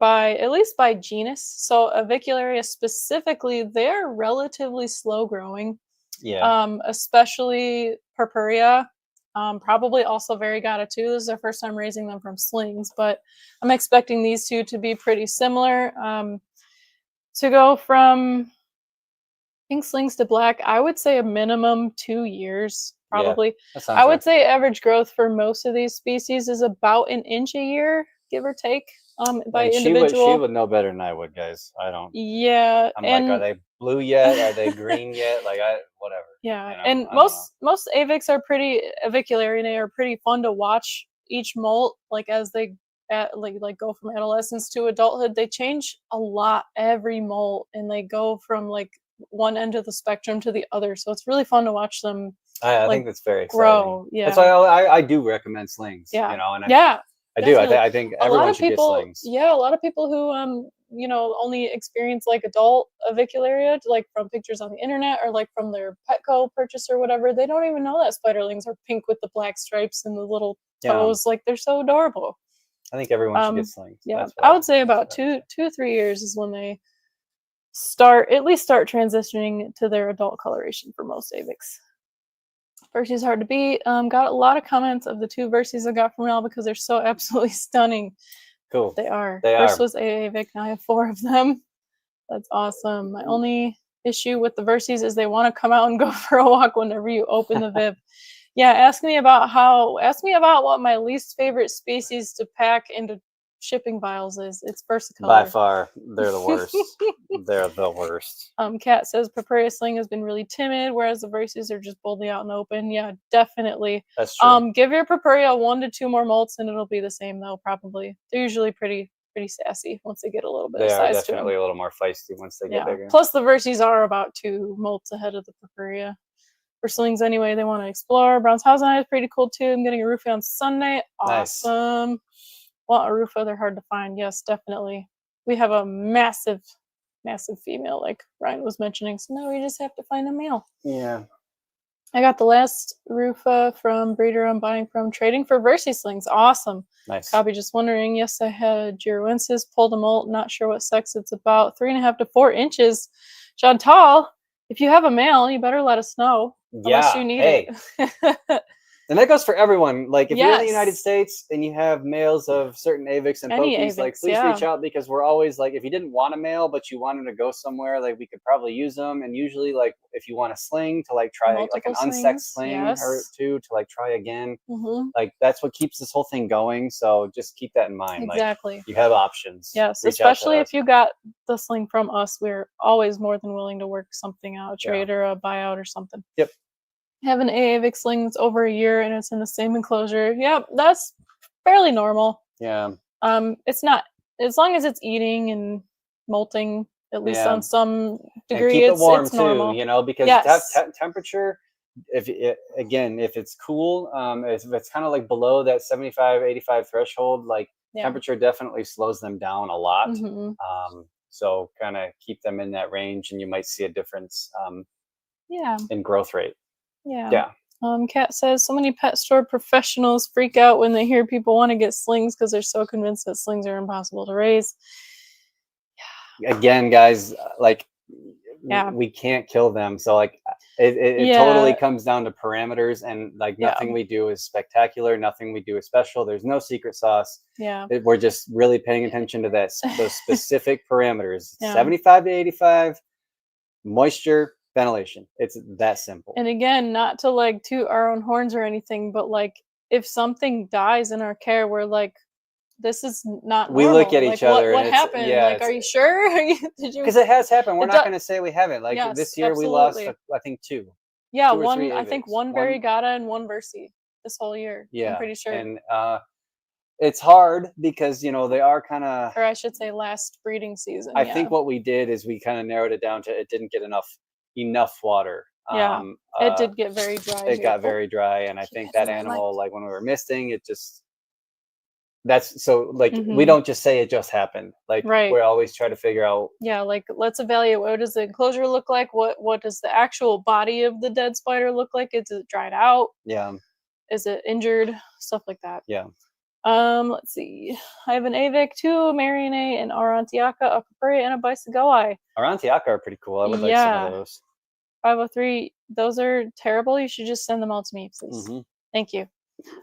at least by genus. So Avicularia specifically, they're relatively slow growing. Especially Purpurea, probably also Varigata too. This is their first time raising them from slings, but I'm expecting these two to be pretty similar. To go from pink slings to black, I would say a minimum 2 years, probably. I would say average growth for most of these species is about 1 inch a year, give or take. By individual. She would know better than I would, guys. I don't. Yeah. I'm like, are they blue yet? Are they green yet? Like, whatever. Yeah. You know, and most Avics are Avicularia are pretty fun to watch. Each molt, like as they like go from adolescence to adulthood, they change a lot every molt, and they go from like one end of the spectrum to the other. So it's really fun to watch them. I think that's very exciting. Grow. Yeah. That's why I do recommend slings. Yeah. You know, and I definitely. do. I think everyone should get slings. Yeah, a lot of people who you know, only experience like adult Avicularia, like from pictures on the internet or like from their Petco purchase or whatever, they don't even know that spiderlings are pink with the black stripes and the little toes. Like they're so adorable. I think everyone should get slings. Yeah, I would say about 2 to 3 years is when they start transitioning to their adult coloration for most Avics. Versies hard to beat. Got a lot of comments of the 2 Versies I got from y'all because they're so absolutely stunning. Cool. They are. First was Avic, now I have 4 of them. That's awesome. My only issue with the Versies is they want to come out and go for a walk whenever you open the Viv. Yeah, ask me about what my least favorite species to pack into shipping vials is. It's Versicolor. By far, they're the worst. They're the worst. Kat says Purpurea sling has been really timid, whereas the Versies are just boldly out in the open. Yeah, definitely. That's true. Give your Purpurea 1 to 2 more molts, and it'll be the same though. Probably. They're usually pretty sassy once they get a little bit of size to them. They are definitely a little more feisty once they get bigger. Plus, the Versies are about 2 molts ahead of the Purpurea. For slings anyway, they want to explore. Brownshausen is pretty cool too. I'm getting a roofie on Sunday. Awesome. Nice. Want a roofa, they're hard to find. Yes, definitely. We have a massive female, like Ryan was mentioning. So now we just have to find a male. Yeah. I got the last Rufa from breeder I'm buying from, trading for Versi slings. Awesome. Nice. Copy, just wondering. Yes, I had Giroensis, pulled a molt. Not sure what sex it's about. 3.5 to 4 inches. Chantal, if you have a male, you better let us know. Unless you need it. And that goes for everyone. Like, if you're in the United Yes. States and you have males of certain Avics and Any Pokies, like, Avics, please yeah. reach out, because we're always like, if you didn't want a male but you wanted to go somewhere, like, we could probably use them. And usually, like, if you want a sling to like try like an Multiple unsexed slings, sling yes. or two to like try again, Mhm. like, that's what keeps this whole thing going. So just keep that in mind. Exactly. Like, you have options. Yes, Reach out to especially us. if you got the sling from us, we're always more than willing to work something out, a trade or a buyout or something. Yep. I have an Avic sling that's over a year and it's in the same enclosure. Yep, that's fairly normal. Yeah. It's not, as long as it's eating and molting, at least Yeah. on some degree, And keep it warm it's normal. too, you know, because Yes. temperature, if it's cool, if it's kind of like below that 75, 85 threshold, like Yeah. temperature definitely slows them down a lot. Mhm. So kind of keep them in that range and you might see a difference Yeah. in growth rate. Yeah. Yeah. Kat says, so many pet store professionals freak out when they hear people want to get slings because they're so convinced that slings are impossible to raise. Again, guys, like, Yeah. we can't kill them. So like it totally comes down to parameters, and like nothing we do is spectacular. Nothing we do is special. There's no secret sauce. Yeah. We're just really paying attention to those specific parameters. Yeah. 75 to 85, moisture, ventilation. It's that simple. And again, not to like toot our own horns or anything, but like if something dies in our care, we're like, this is not normal. We look at each other. What and happened? Yeah, like, are you sure? Did you? Because it has happened. We're not going to say we haven't. Like, Yes, this year absolutely. we lost, I think, two. Yeah, two or three one. I think Avics. one Variegata and one Versi this whole year. Yeah, I'm pretty sure. And it's hard because, you know, they are kind of, or I should say last breeding season. I think what we did is we kind of narrowed it down to it didn't get enough water. Yeah, it did get very dry. It got very dry, and I think that animal, like when we were misting, it just, that's so like we don't just say it just happened. Like we always try to figure out. Yeah, like let's evaluate, what does the enclosure look like? What does the actual body of the dead spider look like? Is it dried out? Yeah. Is it injured? Stuff like that. Yeah. Let's see. I have an Avic, 2 Marionate, an Arantiaca, a Capri, and a Bisigoi. Arantiaca are pretty cool. I would like some of those. 503. Those are terrible. You should just send them all to me, please. Thank you.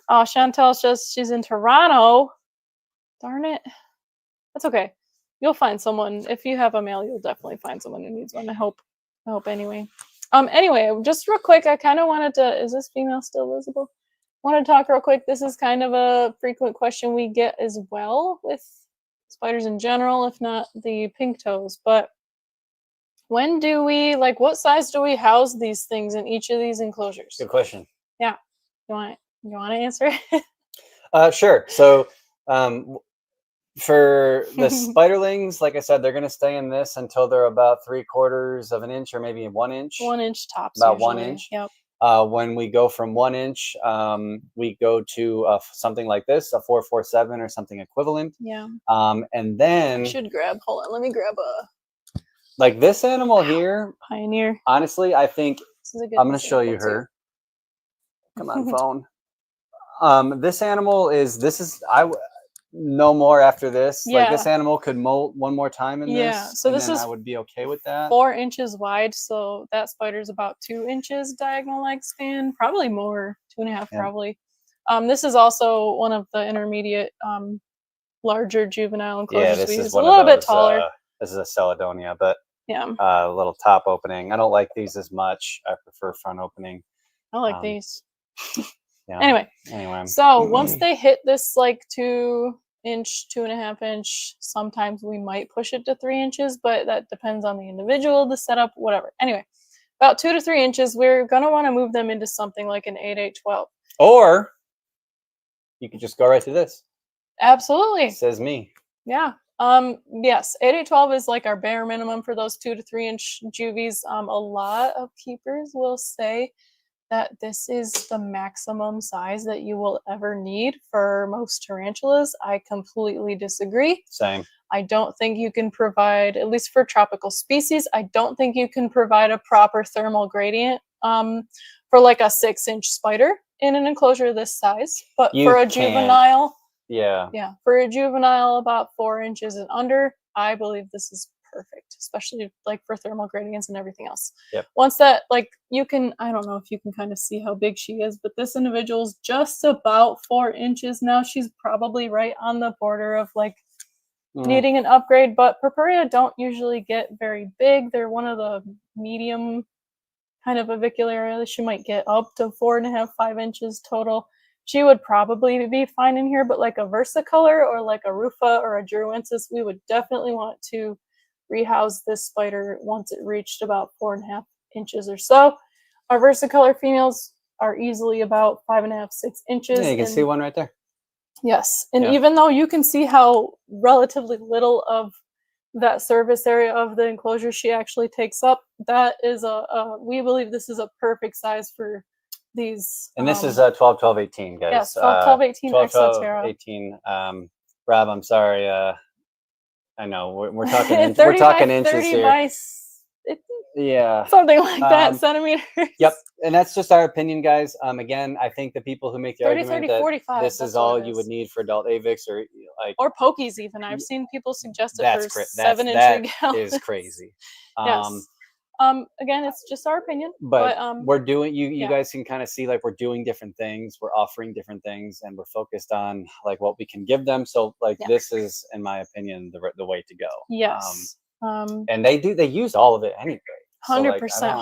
Oh, Chantel says she's in Toronto. Darn it. That's okay. You'll find someone. If you have a male, you'll definitely find someone who needs one. I hope anyway. Anyway, just real quick, I kind of wanted to, is this female still visible? I want to talk real quick. This is kind of a frequent question we get as well with spiders in general, if not the pink toes. But when do we, like, what size do we house these things in each of these enclosures? Good question. Yeah. You want to answer it? Sure. So for the spiderlings, like I said, they're going to stay in this until they're about 3/4 of an inch or maybe 1 inch. 1 inch tops. About usually. 1 inch. Yep. When we go from 1 inch, we go to something like this, a 447 or something equivalent. Yeah. And then I should grab. Hold on. Let me grab a. Like this animal here. Pioneer. Honestly, I think I'm going to show you her. Come on, phone. This animal is. No more after this. Yeah. Like this animal could molt one more time in this. Yeah. So this is, I would be okay with that. 4 inches wide. So that spider's about 2 inches diagonal leg span, probably more, 2.5 probably. This is also one of the intermediate, larger juvenile enclosure this species. is one a little of those, bit taller. This is a Celadonia, but yeah, a little top opening. I don't like these as much. I prefer front opening. I like these. Yeah. Anyway, so once they hit this like 2 inch, 2.5 inch, sometimes we might push it to 3 inches, but that depends on the individual, the setup, whatever. Anyway, about 2 to 3 inches, we're gonna want to move them into something like an 8/8/12. Or you could just go right to this. Absolutely. Says me. Yeah. Yes, 8/8/12 is like our bare minimum for those 2 to 3 inch juvies. A lot of keepers will say that this is the maximum size that you will ever need for most tarantulas. I completely disagree. Same. I don't think you can provide, at least for tropical species, I don't think you can provide a proper thermal gradient for like a 6-inch spider in an enclosure this size. But You for a can't. juvenile, Yeah. yeah, for a juvenile about 4 inches and under, I believe this is perfect, especially like for thermal gradients and everything else. Yep. Once that, like, you can, I don't know if you can kind of see how big she is, but this individual's just about 4 inches now. She's probably right on the border of like needing an upgrade, but Purpurea don't usually get very big. They're one of the medium kind of Avicularia. She might get up to 4.5, 5 inches total. She would probably be fine in here, but like a versicolor or like a rufa or a druensis, we would definitely want to rehouse this spider once it reached about 4.5 inches or so. Our versicolor females are easily about 5.5, 6 inches. Yeah, you can see one right there. Yes, and Yeah. even though you can see how relatively little of that surface area of the enclosure she actually takes up, that is we believe this is a perfect size for these. And this is 12, 12, 18, guys. Yes, 12, 12, 18 12, 12, Exoterra. 18. Rob, I'm sorry. I know we're talking 30 we're talking by inches 30 here. by yeah, something like that, centimeters. Yep, and that's just our opinion, guys. Again, I think the people who make the 30, argument 30, that 45, this is all you would need for adult Avics or pokies even. I've seen people suggest it that's for crazy. 7-inch That regales. is crazy. Yes. Again, it's just our opinion, but we're doing you yeah. guys can kind of see like we're doing different things, we're offering different things, and we're focused on like what we can give them. So like this is, in my opinion, the way to go. Yes. And they use all of it anyway. 100%, 100%.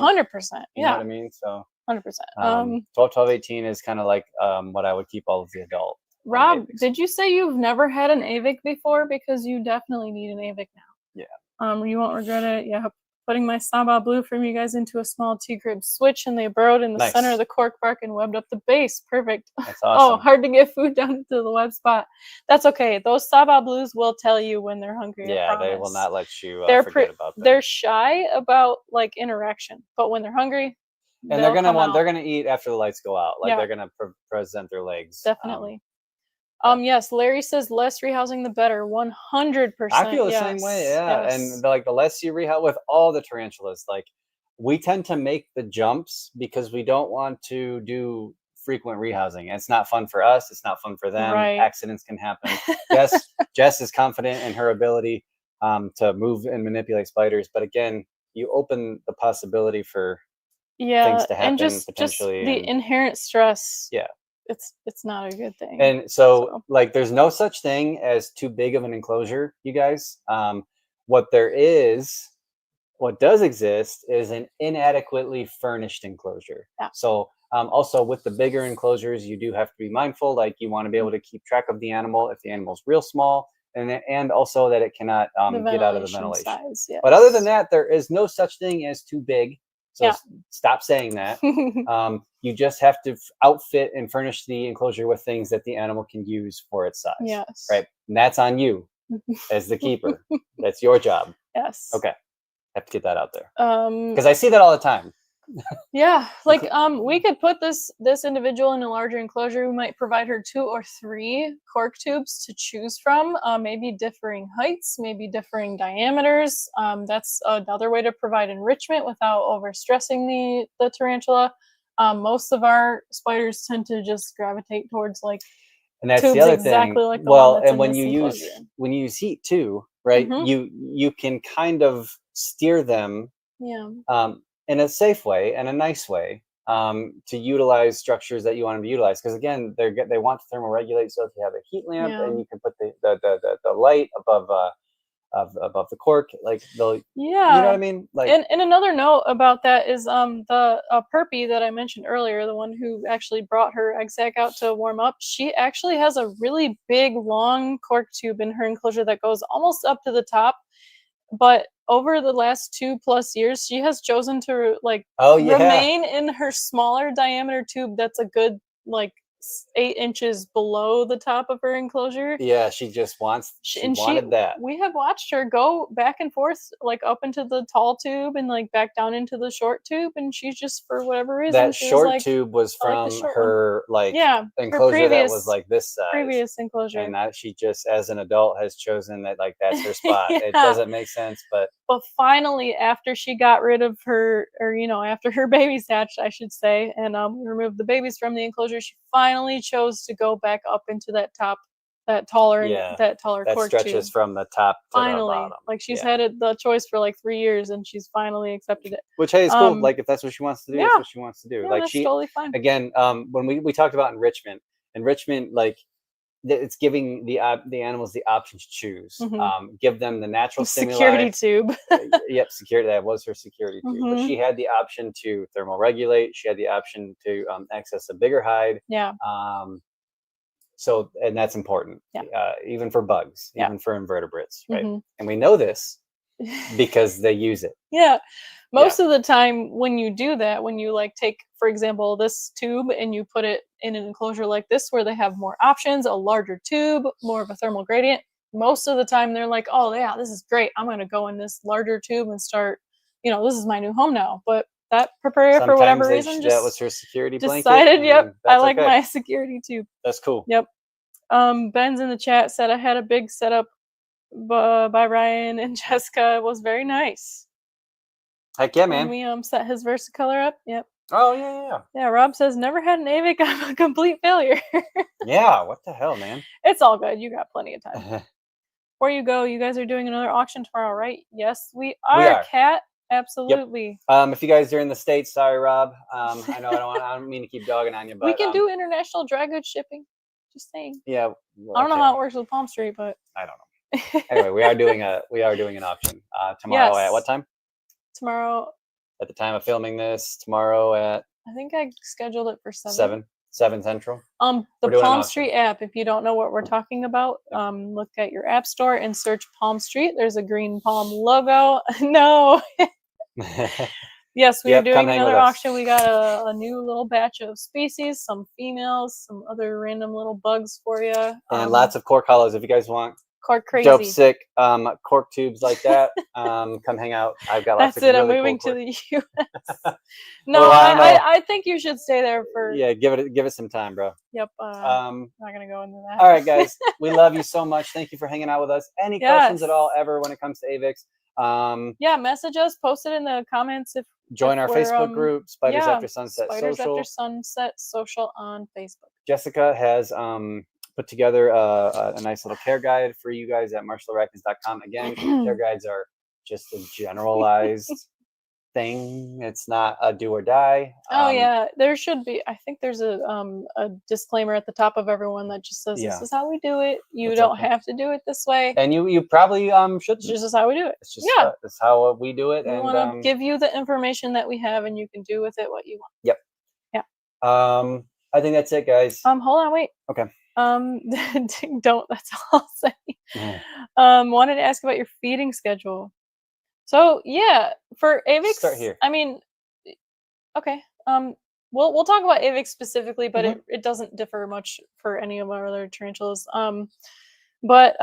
You know Yeah. what I mean? So 100%. 12, 12, 18 is kind of like what I would keep all of the adult. Rob, did you say you've never had an Avic before? Because you definitely need an Avic now. Yeah. You won't regret it. Yeah. Putting my Saba Blue from you guys into a small T-crib switch, and they burrowed in the center of the cork bark and webbed up the base. Perfect. That's awesome. Oh, hard to get food down to the web spot. That's okay. Those Saba Blues will tell you when they're hungry. Yeah, they will not let you forget about them. They're shy about like interaction, but when they're hungry, and they're gonna eat after the lights go out. Like they're gonna present their legs. Definitely. Yes, Larry says less rehousing the better. 100%. I feel the same way. Yeah, yes. And the less you rehouse with all the tarantulas, like we tend to make the jumps because we don't want to do frequent rehousing. It's not fun for us. It's not fun for them. Right. Accidents can happen. Jess is confident in her ability to move and manipulate spiders, but again, you open the possibility for things to happen, and just potentially. The inherent stress. Yeah. It's not a good thing. And so like there's no such thing as too big of an enclosure, you guys. What does exist is an inadequately furnished enclosure. Yeah. So also with the bigger enclosures, you do have to be mindful, like you want to be able to keep track of the animal if the animal's real small, and also that it cannot get out of the ventilation size, yes. But other than that, there is no such thing as too big. So stop saying that. You just have to outfit and furnish the enclosure with things that the animal can use for its size. Yes. Right. And that's on you as the keeper. That's your job. Yes. Okay. Have to get that out there. Because I see that all the time. Yeah. Like we could put this individual in a larger enclosure. We might provide her 2 or 3 cork tubes to choose from, maybe differing heights, maybe differing diameters. That's another way to provide enrichment without overstressing the tarantula. Most of our spiders tend to just gravitate towards like and that's tubes the other exactly thing. like the one that's and when you use heat too, right? You can kind of steer them in a safe way and a nice way to utilize structures that you want them to utilize. Because again, they want to thermoregulate. So if you have a heat lamp and you can put the light above the cork, like you know what I mean? Like, and another note about that is the Perpy that I mentioned earlier, the one who actually brought her egg sac out to warm up, she actually has a really big long cork tube in her enclosure that goes almost up to the top. But over the last 2+ years, she has chosen to remain in her smaller diameter tube. That's a good 8 inches below the top of her enclosure. Yeah, she just wants. She wanted that. We have watched her go back and forth, like up into the tall tube and like back down into the short tube, and she's just, for whatever reason, That she was short like, tube was "I like the from short her like Yeah, her enclosure that was like this size. previous enclosure. And that she just, as an adult, has chosen that like that's her spot. It Yeah. doesn't make sense, but But finally, after she got rid of her, or after her babies hatched, I should say, and we removed the babies from the enclosure, she finally chose to go back up into that taller yeah, that taller that cork stretches tube. from the top to the Finally, bottom. like she's Yeah. had the choice for like 3 years, and she's finally accepted it. Which, hey, is cool. Like if that's what she wants to do, that's Yeah. what she wants to do. Yeah, Like that's she, totally fine. again, when we talked about enrichment, like it's giving the animals the option to choose. Give them the natural Security stimuli. tube. Yep, security. That was her security tube. But she had the option to thermoregulate. She had the option to access a bigger hide. Yeah. So, and that's important. Yeah. Even for bugs, Yeah. even for invertebrates, right? And we know this because they use it. Yeah. Most of the time when you do that, when you like take, for example, this tube and you put it in an enclosure like this where they have more options, a larger tube, more of a thermal gradient, most of the time they're like, oh yeah, this is great. I'm going to go in this larger tube and start, this is my new home now. But that preparator, for whatever reason, that was her security blanket. Decided, yep, I like my security tube. That's cool. Yep. Ben's in the chat said I had a big setup by Ryan and Jessica. It was very nice. Heck yeah, man. When we set his Versicolor up. Yep. Oh yeah. Yeah, Rob says never had an Avic. I'm a complete failure. Yeah, what the hell, man? It's all good. You got plenty of time. Before you go, you guys are doing another auction tomorrow, right? Yes, we are. Cat, absolutely. Yep. If you guys are in the States, sorry, Rob. I know I don't mean to keep dogging on you, but we can do international dry goods shipping. Just saying. Yeah. I don't know how it works with Palm Street, but I don't know. Anyway, we are doing an auction tomorrow at what time? Tomorrow. At the time of filming this, tomorrow at. I think I scheduled it for 7. 7 Central. The Palm Street app. If you don't know what we're talking about, look at your app store and search Palm Street. There's a green palm logo. No. Yes, we are doing another auction. We got a new little batch of species, some females, some other random little bugs for you, and lots of cork hollows. If you guys want cork crazy, dope sick cork tubes like that, come hang out. I've got lots of really I'm moving cool to the US. No, I think you should stay there for. Yeah, give it some time, bro. Yep. I'm not gonna go into that. All right, guys, we love you so much. Thank you for hanging out with us. Any questions at all ever when it comes to Avics? Yeah, message us, post it in the comments if. Join our Facebook group, Spiders After Sunset Spiders Social. After Sunset Social on Facebook. Jessica has put together a nice little care guide for you guys at martialarachnids.com. Again, care guides are just a generalized thing. It's not a do or die. Oh yeah, there should be. I think there's a disclaimer at the top of everyone that just says this is how we do it. You don't have to do it this way. And you probably should. This is how we do it. It's just that's how we do it. We want to give you the information that we have, and you can do with it what you want. Yep. Yeah. I think that's it, guys. Hold on, wait. Okay. Don't. That's all I'll say. Wanted to ask about your feeding schedule. So yeah, for Avics, start here. I mean, okay. We'll talk about Avics specifically, but it doesn't differ much for any of our other tarantulas. But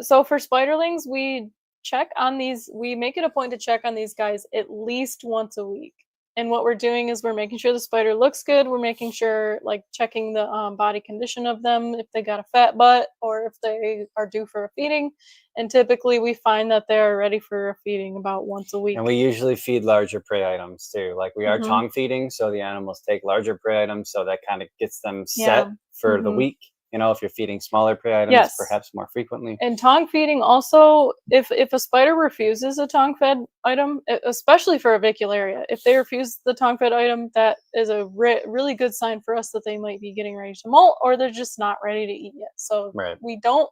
so for spiderlings, we check on these. We make it a point to check on these guys at least once a week. And what we're doing is we're making sure the spider looks good. We're making sure, like, checking the body condition of them, if they got a fat butt or if they are due for a feeding. And typically we find that they're ready for a feeding about once a week. And we usually feed larger prey items too. Like we are tongue feeding, so the animals take larger prey items, so that kind of gets them set for the week. You know, if you're feeding smaller prey items, perhaps more frequently. And tongue feeding also, if a spider refuses a tongue fed item, especially for Avicularia, if they refuse the tongue fed item, that is a really good sign for us that they might be getting ready to molt, or they're just not ready to eat yet. So we don't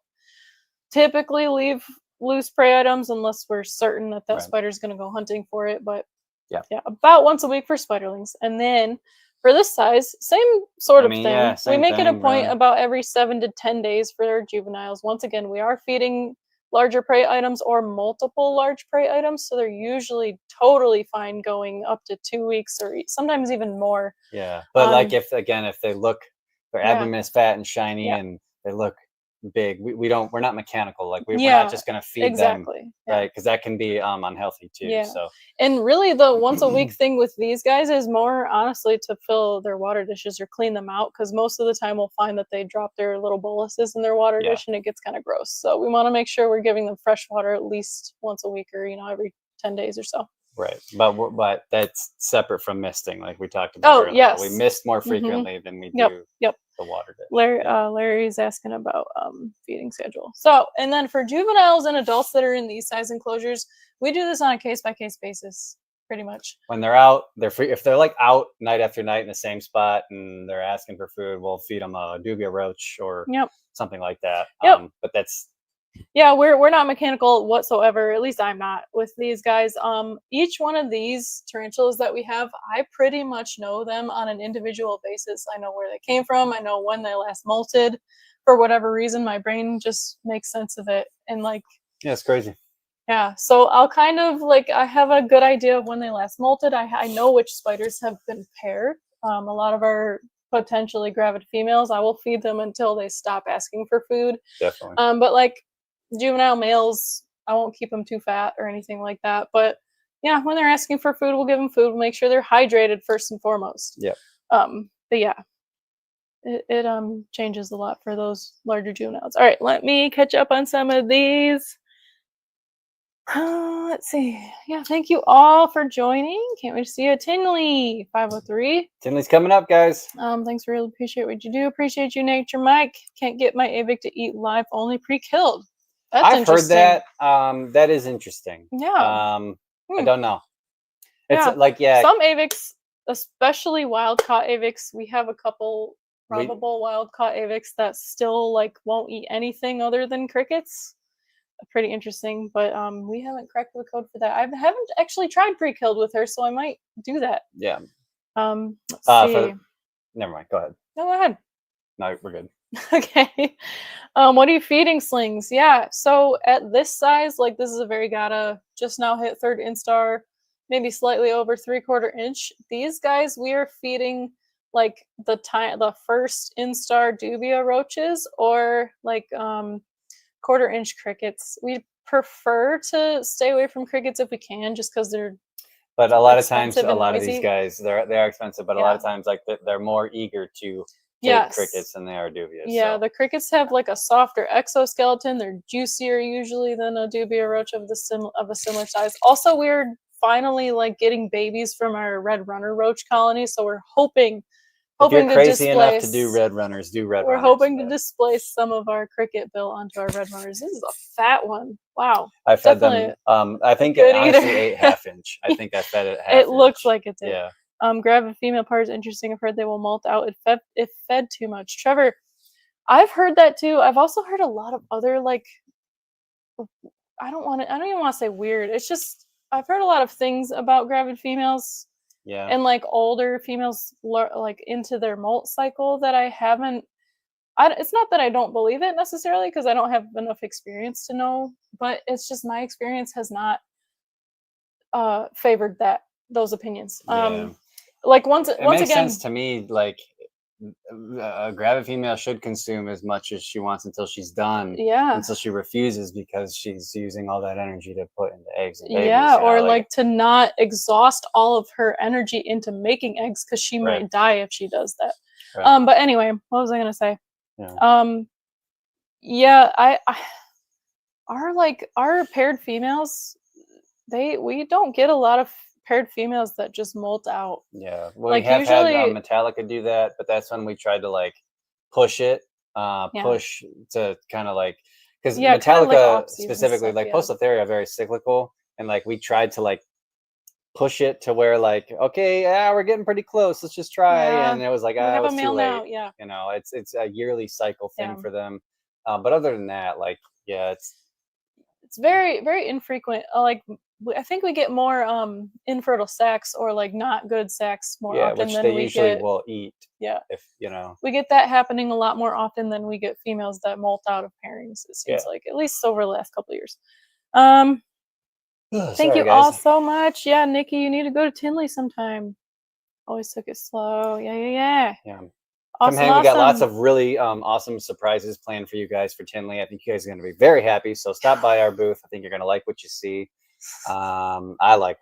typically leave loose prey items unless we're certain that that spider's going to go hunting for it. But yeah, about once a week for spiderlings. And then for this size, same sort of thing. Yeah, we make it a point about every 7 to 10 days for our juveniles. Once again, we are feeding larger prey items or multiple large prey items, so they're usually totally fine going up to 2 weeks or sometimes even more. Yeah, but like if they look their Yeah. abdomen is fat and shiny, Yeah. and they look big. We're not mechanical. Like we're Yeah, not just gonna feed them, exactly. Yeah. right? Because that can be unhealthy too. Yeah. So And really, the once a week thing with these guys is more honestly to fill their water dishes or clean them out, because most of the time we'll find that they drop their little boluses in their water Yeah. dish and it gets kind of gross. So we want to make sure we're giving them fresh water at least once a week, or every 10 days or so. right, but that's separate from misting, like we talked about Oh, earlier. yes. We mist more Mhm. frequently than we Yep. do Yep. the water dish. Larry's asking about feeding schedule. So, and then for juveniles and adults that are in these size enclosures, we do this on a case by case basis, pretty much. When they're out, they're free. If they're like out night after night in the same spot and they're asking for food, we'll feed them a dubia roach or Yep. something like that. Yep. But that's Yeah, we're not mechanical whatsoever. At least I'm not with these guys. Each one of these tarantulas that we have, I pretty much know them on an individual basis. I know where they came from. I know when they last molted. For whatever reason, my brain just makes sense of it. And like, yeah, it's crazy. yeah, so I'll kind of like, I have a good idea of when they last molted. I know which spiders have been paired. A lot of our potentially gravid females, I will feed them until they stop asking for food. Definitely. But like juvenile males, I won't keep them too fat or anything like that. But yeah, when they're asking for food, we'll give them food. We'll make sure they're hydrated first and foremost. Yeah. But yeah, it changes a lot for those larger juveniles. All right, let me catch up on some of these. Let's see. Yeah, thank you all for joining. Can't wait to see you. Tinley 503. Tinley's coming up, guys. Thanks, really appreciate what you do. Appreciate you, Nature Mike. Can't get my Avic to eat live, only pre-killed. That's I've heard interesting. that. That is interesting. Yeah. I don't know. It's Yeah. like, yeah, Some Avics, especially wild caught Avics, we have a couple probable wild caught Avics that still like won't eat anything other than crickets. Pretty interesting, but we haven't cracked the code for that. I haven't actually tried pre-killed with her, so I might do that. yeah. Let's see. Never mind. Go ahead. No, go ahead. No, we're good. Okay. What are you feeding slings? Yeah, so at this size, like this is a variegata, just now hit third instar, maybe slightly over 3/4 inch. These guys we are feeding like the first instar dubia roaches, or like 1/4 inch crickets. We prefer to stay away from crickets if we can, just because they're But a lot of times, expensive a and lot of these noisy. guys, they are expensive, but a lot of times, like they're more eager to take Yes. crickets than they are dubias. Yeah, so. the crickets have like a softer exoskeleton. They're juicier usually than a dubia roach of a similar size. Also, we're finally like getting babies from our red runner roach colony, so we're hoping If you're to crazy enough to displace. do red runners, do red We're runners. hoping to displace some of our cricket bill onto our red runners. This is a fat one. Wow. I fed Definitely them. I think it good honestly eater. ate half inch. I think I fed it half It looks inch. like it did. Yeah. Gravid female part is interesting. I've heard they will molt out if fed too much. Trevor, I've heard that too. I've also heard a lot of other like I don't even want to say weird. It's just I've heard a lot of things about gravid females. Yeah. And like older females like into their molt cycle that I haven't. It's not that I don't believe it necessarily, because I don't have enough experience to know, but it's just my experience has not favored those opinions. Yeah. Like once makes again, sense to me. Like a gravid female should consume as much as she wants until she's done. yeah, Until she refuses because she's using all that energy to put into eggs and babies. yeah, or like like to not exhaust all of her energy into making eggs, because she Right. might die if she does that. Right. But anyway, what was I gonna say? Yeah. Yeah, I our paired females, we don't get a lot of paired females that just molt out. Yeah. Well, Like, we have had usually- Metallica do that, but that's when we tried to like push it, Yeah. push to kind of like, because Yeah, kinda like Metallica Opsies and specifically, stuff, like yeah. Poecilotheria are very cyclical, and like we tried to like push it to where like, okay, we're getting pretty close. Let's just try, Yeah, and it was like, we have a it's too male late. now, yeah. You know, it's a yearly cycle thing Yeah. for them. But other than that, like, yeah, it's very, very infrequent. Like I think we get more infertile sacs, or like not good sacs more yeah, often which than they we usually get. will eat. Yeah. If you know. We get that happening a lot more often than we get females that molt out of pairings. It seems like, at least over the last couple of years. Thank Sorry, you guys. all so much. Yeah, Nikki, you need to go to Tinley sometime. Always took it slow. Yeah. Yeah. Come Awesome, hang. We got lots awesome. of really awesome surprises planned for you guys for Tinley. I think you guys are going to be very happy. So stop by our booth. I think you're going to like what you see. I like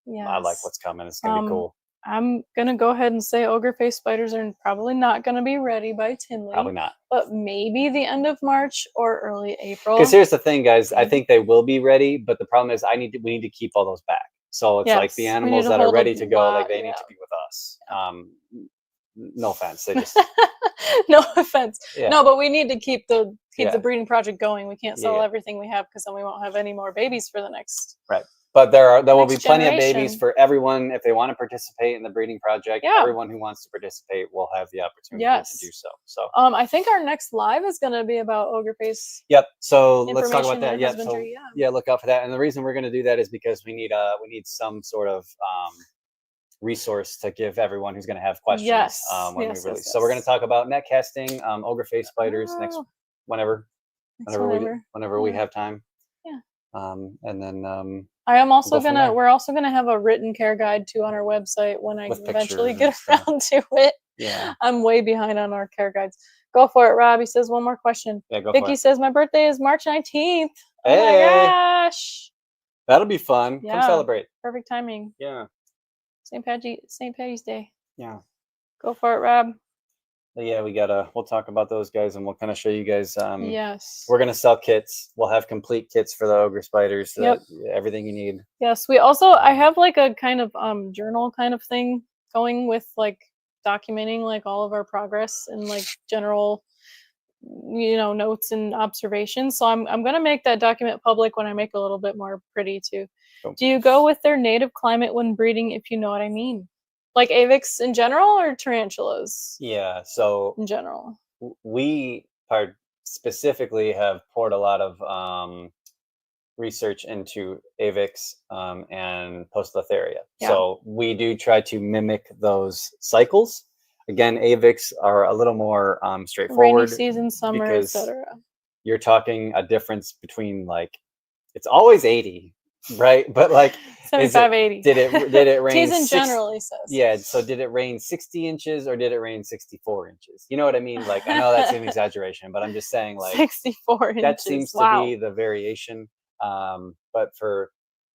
Yes. what's coming. It's going to be cool. I'm gonna go ahead and say ogre face spiders are probably not gonna be ready by Tinley. Probably not. But maybe the end of March or early April. Because here's the thing, guys. I Maybe. think they will be ready, but the problem is we need to keep all those back. So it's like the Yes, we need animals to that are hold a ready to go, like lot, they need yeah. to be with us. No offense. They just No offense. yeah. No, but we need to keep the Yeah. breeding project going. We can't sell Yeah. everything we have because then we won't have any more babies for the next. Right. But there will be Next plenty of babies generation. for everyone if they want to participate in the breeding project. Yeah. Everyone who wants to participate will have the opportunity Yes. to do so. So I think our next live is going to be about ogre face. yep. So let's talk about information that. and Yep. So husbandry, yeah, look out for that. And the reason we're going to do that is because we need some sort of resource to give everyone who's going to have questions Yes. when Yes, we release. yes, So we're going to yes. talk about net casting, ogre face spiders next Oh, whenever we Yeah. have time. Yeah. And then I am also go from there. we're also gonna have a written care guide too on our website when I With eventually pictures get and around to it. yeah. I'm way behind on our care guides. Go for it, Rob. He says one more question. Yeah, go for Vicky it. says my birthday is March 19th. Oh my Hey, gosh. that'll be fun. Come Yeah. celebrate. Perfect timing. Yeah. St. Patty's Day. Yeah. Go for it, Rob. But yeah, we'll talk about those guys and we'll kind of show you guys. Yes. We're gonna sell kits. We'll have complete kits for the ogre spiders. So Yep. everything you need. Yes. I have like a kind of journal kind of thing going with like documenting like all of our progress and like general notes and observations. So I'm gonna make that document public when I make a little bit more pretty too. Cool. Do you go with their native climate when breeding, if you know what I mean? Like Avics in general or tarantulas Yeah. So in general? we specifically have poured a lot of research into Avics and Poecilotheria. Yeah. So we do try to mimic those cycles. Again, Avics are a little more straightforward. Rainy season, summer, because etc. you're talking a difference between like it's always 80, right? But like 75, 80. did it rain? Teas in general, he says. Yeah. So did it rain 60 inches or did it rain 64 inches? You know what I mean? Like I know that's an exaggeration, but I'm just saying like 64 inches. that seems to be the variation. But for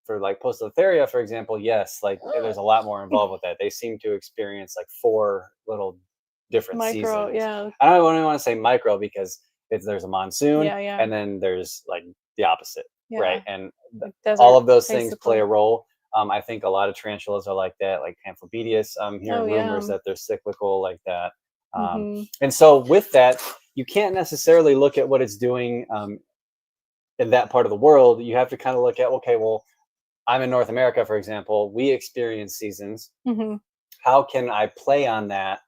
like Poecilotheria, for example, yes, like there's a lot more involved with that. They seem to experience like 4 little different micro, seasons. yeah. I don't even want to say micro because there's a monsoon Yeah. and then there's like the opposite, Yeah. right? And Like all of desert, those things play basically. a role. I think a lot of tarantulas are like that, like Amphibedius. I'm hearing rumors that they're cyclical like that. And so with that, you can't necessarily look at what it's doing in that part of the world. You have to kind of look at, okay, well, I'm in North America, for example. We experience seasons. How can I play on that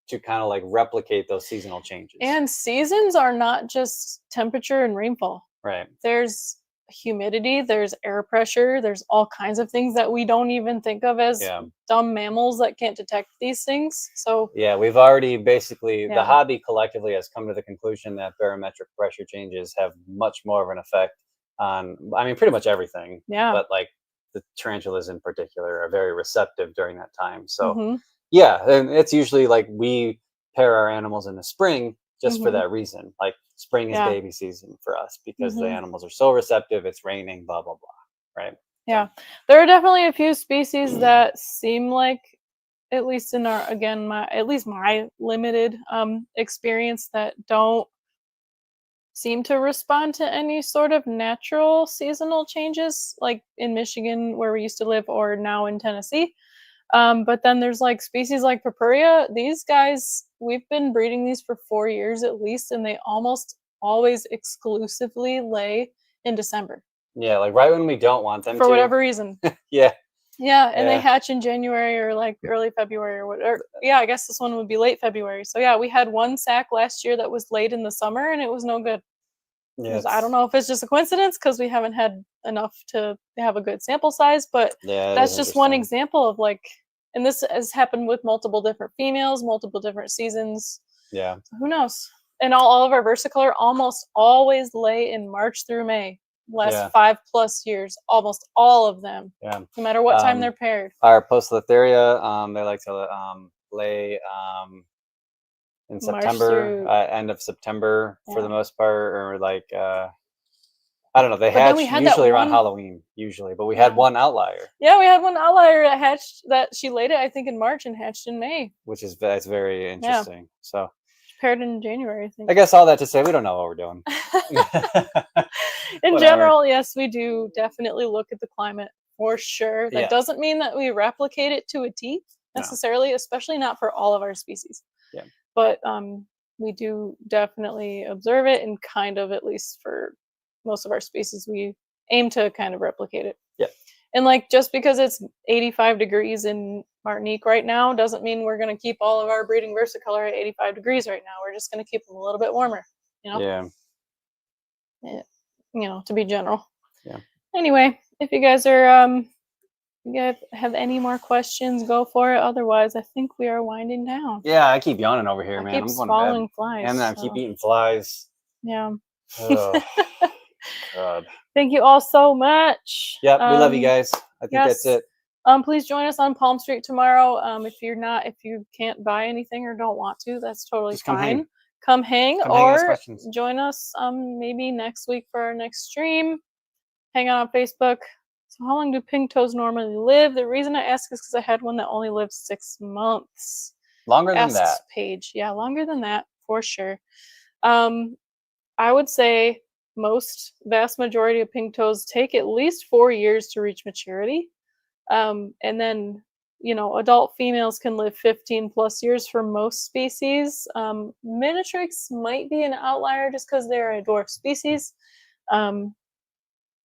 to kind of like replicate those seasonal changes? And seasons are not just temperature and rainfall. Right. There's humidity, there's air pressure, there's all kinds of things that we don't even think of as dumb mammals that can't detect these things. So yeah, we've already basically the hobby collectively has come to the conclusion that barometric pressure changes have much more of an effect on, I mean, pretty much everything. Yeah. But like the tarantulas in particular are very receptive during that time. So yeah, and it's usually like we pair our animals in the spring just for that reason. Like spring is baby season for us because the animals are so receptive. It's raining, blah blah blah, right? Yeah, there are definitely a few species that seem like, at least in our my limited experience, that don't seem to respond to any sort of natural seasonal changes, like in Michigan where we used to live, or now in Tennessee. But then there's like species like Purpurea. These guys, we've been breeding these for 4 years at least, and they almost always exclusively lay in December. Yeah, like right when we don't want them for whatever reason. Yeah. Yeah, and they hatch in January or like early February or whatever. Yeah, I guess this one would be late February. So yeah, we had one sack last year that was late in the summer and it was no good. Yeah, I don't know if it's just a coincidence because we haven't had enough to have a good sample size, but that's just one example of like, and this has happened with multiple different females, multiple different seasons. Yeah. So who knows? And all of our versicolor almost always lay in March through May. Last 5+ years, almost all of them. Yeah. No matter what time they're paired. Our Poecilotheria, they like to lay in March September, through- end of September for Yeah. the most part, or like I don't know. They But then hatch we had that usually around one- Halloween, usually, but we had Yeah. one outlier, Yeah, we had one outlier that hatched. That she laid it, I think, in March and hatched in May. which is that's very interesting. So Paired in January, I think. I guess all that to say, we don't know what we're doing. In Whatever. general, yes, we do definitely look at the climate for sure. That Yeah. doesn't mean that we replicate it to a T No. necessarily, especially not for all of our species. Yeah. But we do definitely observe it, and kind of, at least for most of our species, we aim to kind of replicate it. Yeah. And like, just because it's 85 degrees in Martinique right now doesn't mean we're going to keep all of our breeding versicolor at 85 degrees right now. We're just going to keep them a little bit warmer, you know? Yeah. You know, to be general. Yeah. Anyway, if you guys are you guys have any more questions, go for it. Otherwise, I think we are winding down. Yeah, I keep yawning over here, I man. keep I'm going to swallowing bed. flies. And I so, keep eating flies. Yeah. Oh, God. Thank you all so much. Yep, we love you guys. I think that's yes. it. Please join us on Palm Street tomorrow. If you can't buy anything or don't want to, that's totally Just come fine. hang. Come hang, Come hang, ask or questions. join us maybe next week for our next stream. Hang out on Facebook. So how long do pink toes normally live? The reason I ask is because I had one that only lived 6 months. Longer than Asks that. Paige. Yeah, longer than that for sure. I would say vast majority of pink toes take at least 4 years to reach maturity. And then, you know, adult females can live 15 plus years for most species. Minitrix might be an outlier just because they're a dwarf species.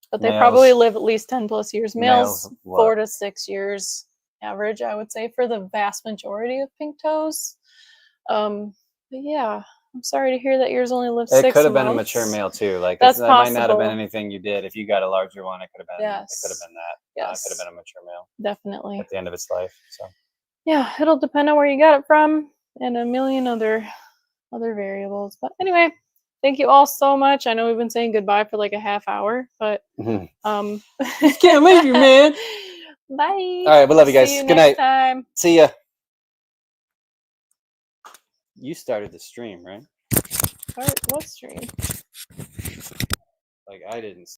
But they probably live at least 10 plus years. Males, 4 to 6 years average, I would say, for the vast majority of pink toes. But yeah, I'm sorry to hear that yours only lived 6 months. It could have been a mature male too. Like That's that might not have been possible. anything you did. If you got a larger one, it could have been. Yes. It could have been that. Yes. It could have been a mature male. Definitely. At the end of its life. So. Yeah, it'll depend on where you got it from and a million other variables. But anyway, thank you all so much. I know we've been saying goodbye for like a half hour, but can't leave you, man. Bye. All right, we love you guys. See you Good next night. time. See ya. You started the stream, right? What stream? Like I didn't.